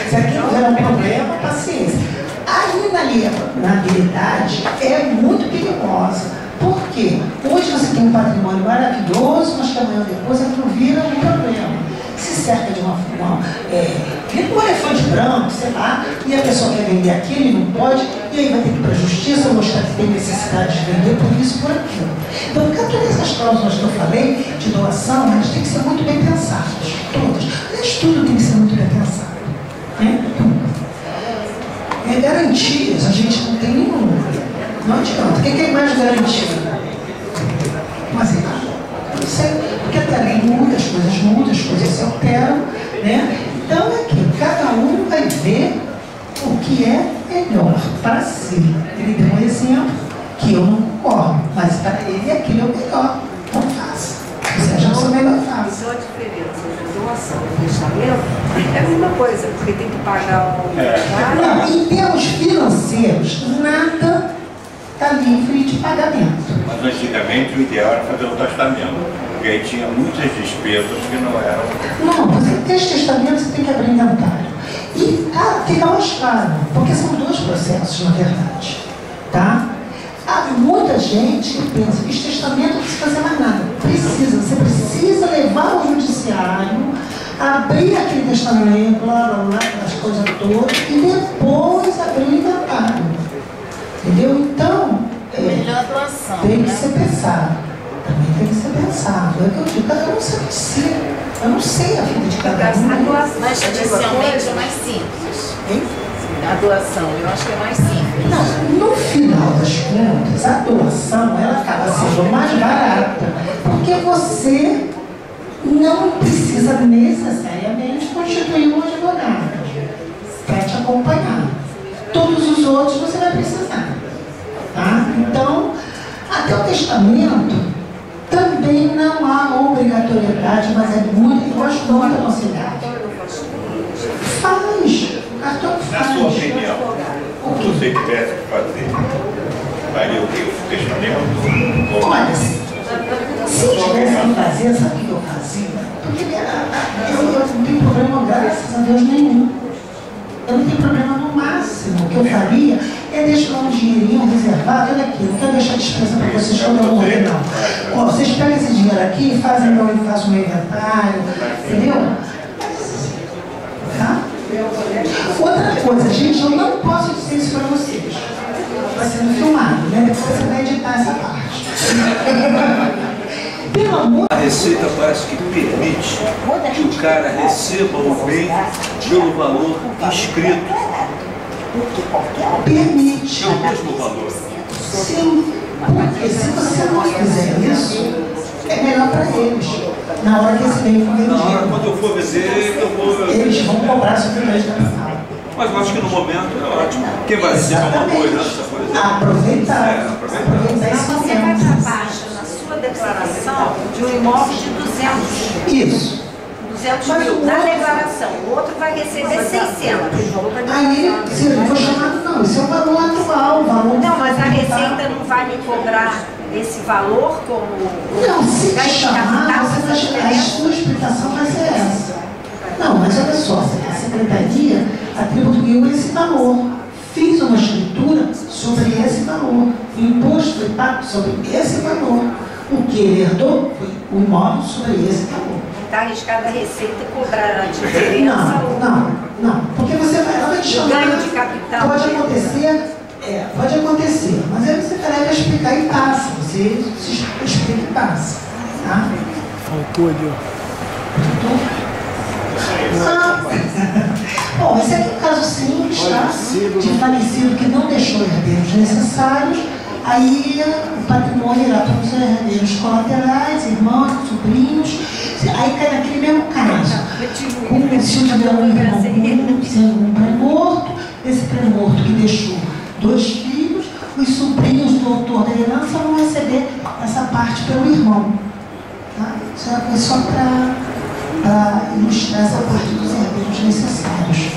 Se aquilo tiver um problema, paciência. A inalienabilidade é muito perigosa. Por quê? Hoje você tem um patrimônio maravilhoso, mas que amanhã ou depois aquilo vira um problema. Se cerca de vira um elefante branco, sei lá, e a pessoa quer vender aquilo e não pode, e aí vai ter que ir para a justiça mostrar que tem necessidade de vender por isso, por aquilo. Então, todas essas cláusulas que eu falei de doação, elas têm que ser muito bem pensadas. Todas. Mas tudo tem que ser muito bem pensado. Garantias, a gente não tem nenhuma. Não adianta. O que é mais garantia? Mas não sei, porque até a lei muda, as coisas se alteram, né? Então é que cada um vai ver o que é melhor para si. Ele deu um exemplo que eu não concordo, mas para ele aquilo é o melhor. Então faça. Seja o seu melhor, faça. Então a diferença de doação e testamento é a mesma coisa, porque tem que pagar o... Não, em termos financeiros, nada está livre de pagamento. Mas antigamente o ideal era fazer um testamento, porque aí tinha muitas despesas que não eram... Não, você tem testamento, você tem que abrir inventário. E fica mais caro, porque são dois processos, na verdade. Tá? Muita gente pensa que testamento não precisa fazer mais nada. Você precisa levar ao judiciário, abrir aquele testamento, blá, as coisas todas, e depois abrir o inventário. Entendeu? Então, tem que ser pensado. Também tem que ser pensado. É o que eu digo, cada um sabe de si. Eu não sei a vida de cada um. Mas judicialmente é mais simples. A doação, eu acho que é mais simples. Não, no final das contas, a doação ela acaba sendo mais barata, porque você não precisa necessariamente constituir um advogado para te acompanhar. Todos os outros você vai precisar. Tá? Então, até o testamento também não há obrigatoriedade, mas é muito, eu gosto muito de aconselhar. Faz, o cartório faz. Na sua opinião, se você tivesse que fazer, faria o quê? O testamento? Olha, se eu tivesse que fazer, sabe o que eu fazia? Porque eu não tenho problema, graças a Deus, nenhum. Eu não tenho problema. No máximo, o que eu faria é deixar um dinheirinho reservado. Olha aqui, não quero deixar despesa para vocês quando eu morrer, não. Ó, vocês pegam esse dinheiro aqui e fazem meu inventário, entendeu? Tá? Outra coisa, gente, eu não posso dizer isso para vocês. Está sendo filmado, né? Depois você vai editar essa parte. Pelo amor... A Receita parece que permite que o cara receba o bem pelo valor inscrito. Permite. É o mesmo valor. Sim, porque se você não fizer isso, é melhor para eles. Na hora que esse bem for vendido. Na hora, quando eu for vender, eu vou... Eles vão cobrar sobre o mesmo capital. Mas eu acho que no momento é ótimo. Quem vai receber uma coisa, por exemplo? Aproveitar. Aproveitar esse Você vai momento. para baixo na sua declaração de um imóvel de 200. Isso. 200 mil na declaração. O outro vai receber 600. Aí, se eu não for chamado, não. Isso é o valor atual. Valor Não, mas a Receita não vai me cobrar esse valor como... Não, se te chamar, a sua explicação vai ser essa. Não, mas olha só, a Secretaria atribuiu esse valor. Fiz uma escritura sobre esse valor. O imposto foi pago sobre esse valor. O que ele herdou foi o imóvel sobre esse valor. Está arriscada a Receita cobrar a diferença? Não. Porque ela vai te chamar. Ganho de capital. Pode acontecer. Mas aí você vai explicar e passa. Você se explica e passa. Tá? Faltou ali, ó. Bom, esse aqui é um caso simples, tá? De falecido que não deixou herdeiros necessários. Aí o patrimônio irá para os herdeiros colaterais, irmãos, sobrinhos. Aí cai naquele mesmo caso. Se tiver um irmão sendo um pré-morto, esse pré-morto que deixou 2 filhos, os sobrinhos do autor da herança vão receber essa parte pelo irmão. Tá? Isso é só para ilustrar essa parte dos herdeiros necessários.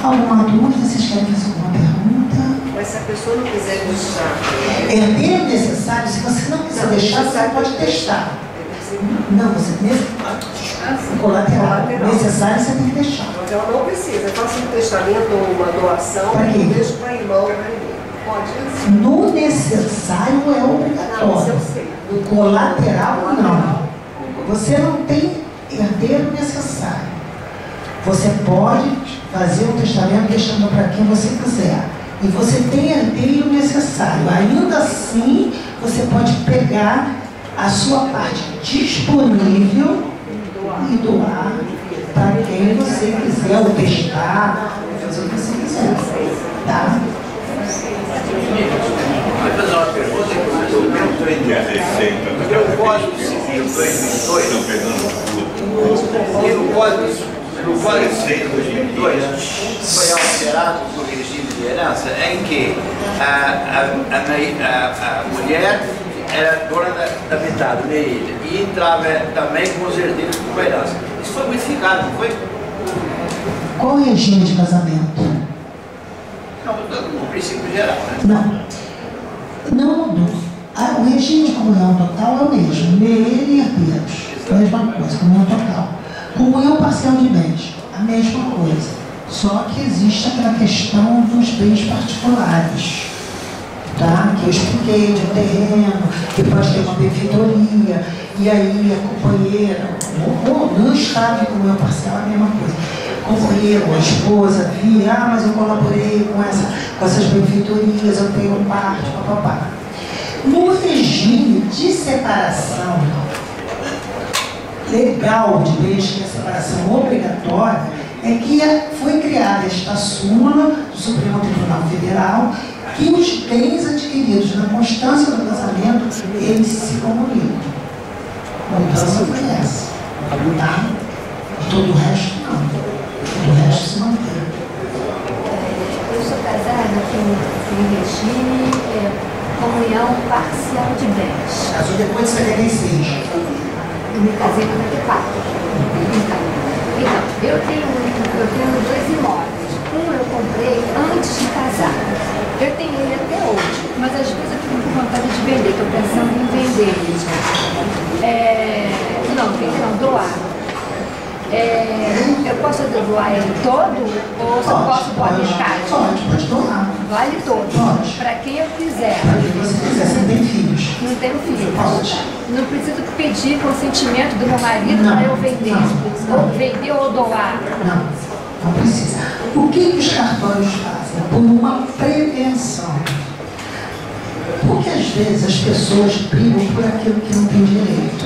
Alguma dúvida? Vocês querem fazer alguma pergunta? Mas se a pessoa não quiser deixar... Herdeiro necessário, se você não quiser deixar, você pode testar. Não, você mesmo... Colateral. Necessário, você tem que deixar. Mas ela não precisa. Eu faço um testamento ou uma doação e deixo para irmão. Pode isso? No necessário é obrigatório. No colateral, não. Você não tem herdeiro necessário. Você pode fazer um testamento deixando para quem você quiser. E você tem herdeiro necessário. Ainda assim, você pode pegar a sua parte disponível e doar para quem você quiser, ou testar, ou fazer o que você quiser. Tá? Vai fazer uma pergunta que eu estou a Receita no Código Civil 2002, e no Código Civil 2002 foi alterado o regime de herança em que a mulher era dona da metade, e entrava também com os herdeiros com a herança. Isso foi modificado, não foi? Qual o regime de casamento? Não, no princípio geral, né? Não mudou. O regime de comunhão total é o mesmo. Ele e herdeiros. A mesma coisa, comunhão total. Comunhão parcial de bens, a mesma coisa. Só que existe aquela questão dos bens particulares. Tá? Que eu expliquei, de um terreno, que pode ter uma benfeitoria, e aí a companheira, ou no estado de comunhão parcial, é a mesma coisa. Companheiro ou a esposa via, mas eu colaborei com essas benfeitorias, eu tenho parte, papapá. No regime de separação legal de bens, que é a separação obrigatória, é que foi criada esta súmula do Supremo Tribunal Federal, que os bens adquiridos na constância do casamento, eles se comunicam. mudança foi essa. Tá? Todo o resto não. Todo o resto se mantém. Eu sou casada com um regime comunhão parcial de bens. Casou depois de 76. Eu me casei em 94. Então, eu tenho 2 imóveis. Um eu comprei antes de casar. Eu tenho ele até hoje, mas às vezes eu fico com vontade de vender, estou pensando em vender ele. Não, doar. Eu posso doar ele todo ou só posso doar metade? Pode doar. Vale todo? Pode. Para quem eu quiser. Para quem você quiser, você não tem filhos. Não tenho filhos. Pode. Não preciso pedir consentimento do meu marido para eu vender. Ou vender ou doar. Não precisa. O que os cartórios fazem? Por uma prevenção. Porque às vezes as pessoas brigam por aquilo que não tem direito.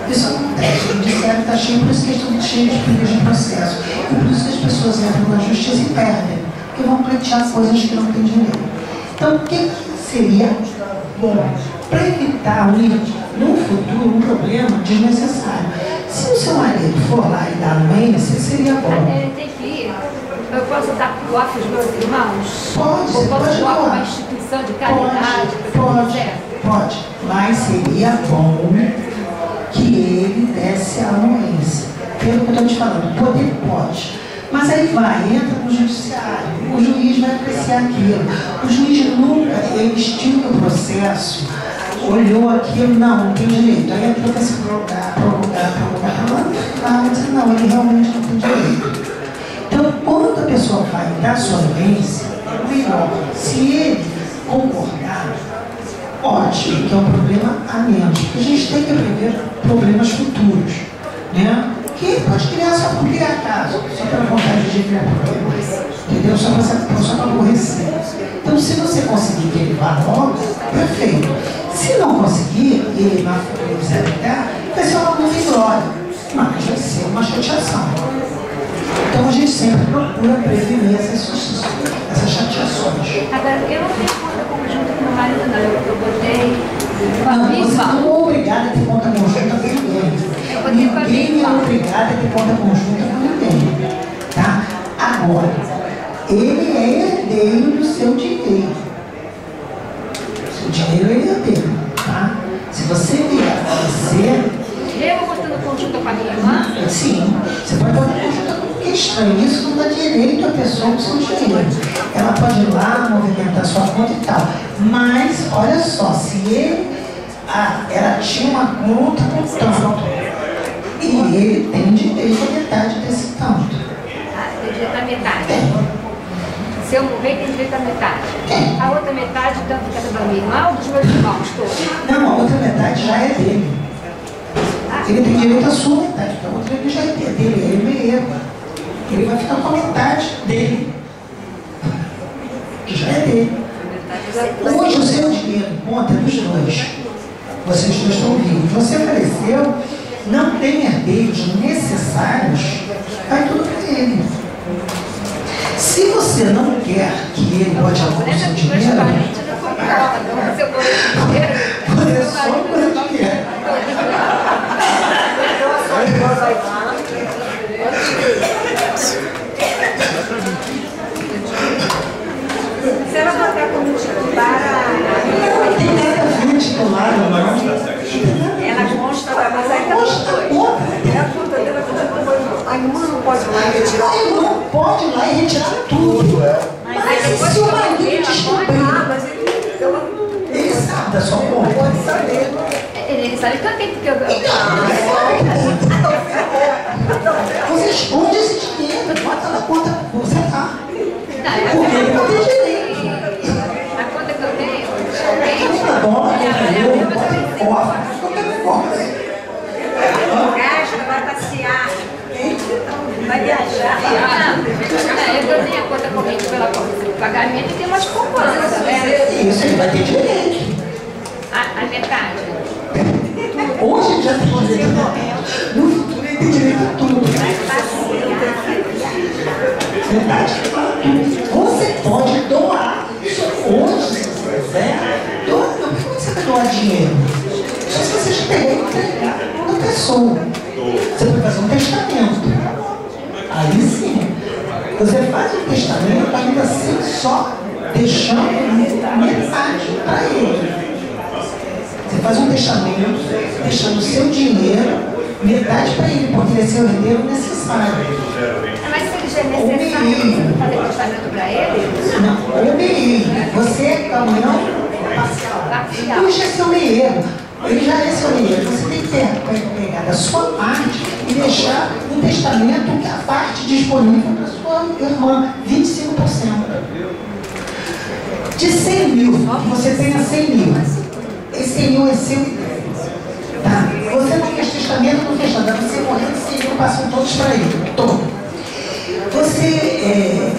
Isso acontece. O judiciário está cheio, por isso que estão cheios de brigas de processo. E por isso que as pessoas entram na justiça e perdem. Porque vão pleitear coisas que não têm direito. Então, o que seria bom? Para evitar no futuro um problema desnecessário. Se o seu marido for lá e dar anuência, seria bom. Tem que ir. Eu posso dar para os meus irmãos? Pode. Ou posso doar para uma instituição de caridade? Pode. Mas seria bom que ele desse a anuência. Pelo que eu estou te falando, o poder pode. Mas aí entra no judiciário, o juiz vai apreciar aquilo. O juiz nunca, ele extingue o processo, olhou aquilo, não tem direito. Aí aquilo vai se prorrogar, mas não, ele realmente não tem direito. Então, quando a pessoa vai dar sua anuência, melhor, se ele concordar, ótimo, que é um problema a menos, porque a gente tem que prever problemas futuros, né? Que pode criar só por criar caso, só pela vontade de criar problemas, entendeu? Só para aborrecer. Então, se você conseguir que ele vá logo, perfeito. Se não conseguir, e ele não quiser ligar, vai ser uma luta em glória, mas vai ser uma chateação. Então, a gente sempre procura prevenir essas chateações. Agora, eu não tenho conta conjunta com o meu marido, não. Eu botei. Não, você não é obrigada a ter conta conjunta com ninguém. Ninguém é obrigado a ter conta conjunta com ninguém. Tá? Agora, ele é herdeiro do seu dinheiro. O seu dinheiro é herdeiro. Tá? Se você vier a falecer. Eu botando conjunta com a minha irmã? Sim, você pode botar conjunta com quem estranho. Isso não dá direito à pessoa com seu dinheiro. Ela pode ir lá, movimentar sua conta e tal. Mas, olha só, se ele. Ela tinha uma conta com tanto. E ele tem direito a metade desse tanto. Tem direito a metade. Se eu morrer, tem direito a metade. A outra metade, tanto que é da minha irmã ou dos meus irmãos todos? Não, a outra metade já é dele. Ele tem direito à sua metade, porque a outra ele já é dele, é herdeiro. Ele vai ficar com a metade dele. Que já é dele. Hoje o seu dinheiro em conta é dos dois. Vocês dois estão vivos. Você faleceu, não tem herdeiros necessários, vai tudo para ele. Se você não quer que ele bote a mão no seu dinheiro, é só coisa de quer. Você vai botar como titular Não tem nada a ver titular, ela consta, mas é que a conta dela a irmã não pode ir lá e retirar. A irmã pode ir lá e retirar tudo. Mas se o marido descobrir, ele sabe da sua conta. Pode saber. Ele sabe que eu tenho, porque eu. Você esconde esse dinheiro, bota na conta que você tá. Porque ele não tem direito. A conta que eu tenho, gasta, vai passear, vai viajar. Eu tenho a conta corrente pela pagamento e tem umas poupanças, né? Isso, ele vai ter direito. A metade. Hoje ele já tem direito. No futuro ele tem direito a tudo. Verdade? Você pode doar. Hoje, se você quiser, doa. Por que você vai doar dinheiro? Só se você estiver entregando a pessoa. Você vai fazer um testamento. Aí sim. Você faz um testamento ainda assim, só deixando metade para ele. Você faz um testamento, deixando o seu dinheiro, metade para ele, porque ele é seu herdeiro necessário. Mas se ele já é necessário fazer testamento para ele? Não, o meio. Você é união parcial. Ele já é seu meio. Ele já é seu meio. Você tem que pegar da sua parte e deixar um testamento que a parte disponível para sua irmã, 25%. De 100 mil, você tenha 100 mil. Esse 100 mil é seu. Tá? Você não fez testamento, não fez nada. Você morreu, 100 mil passam todos para ele. Todo. Você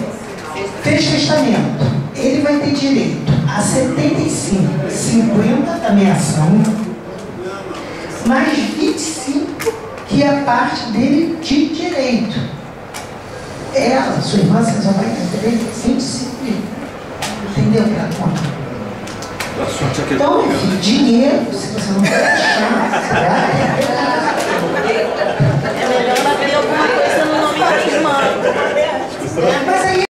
fez testamento. Ele vai ter direito a 75, 50 da ameação, mais 25, que é a parte dele de direito. Ela, sua irmã, você só vai ter direito a 25 mil. Entendeu que ela conta? Então, dinheiro, se você não quer deixar, é melhor ela ter alguma coisa no nome da irmã. Mas aí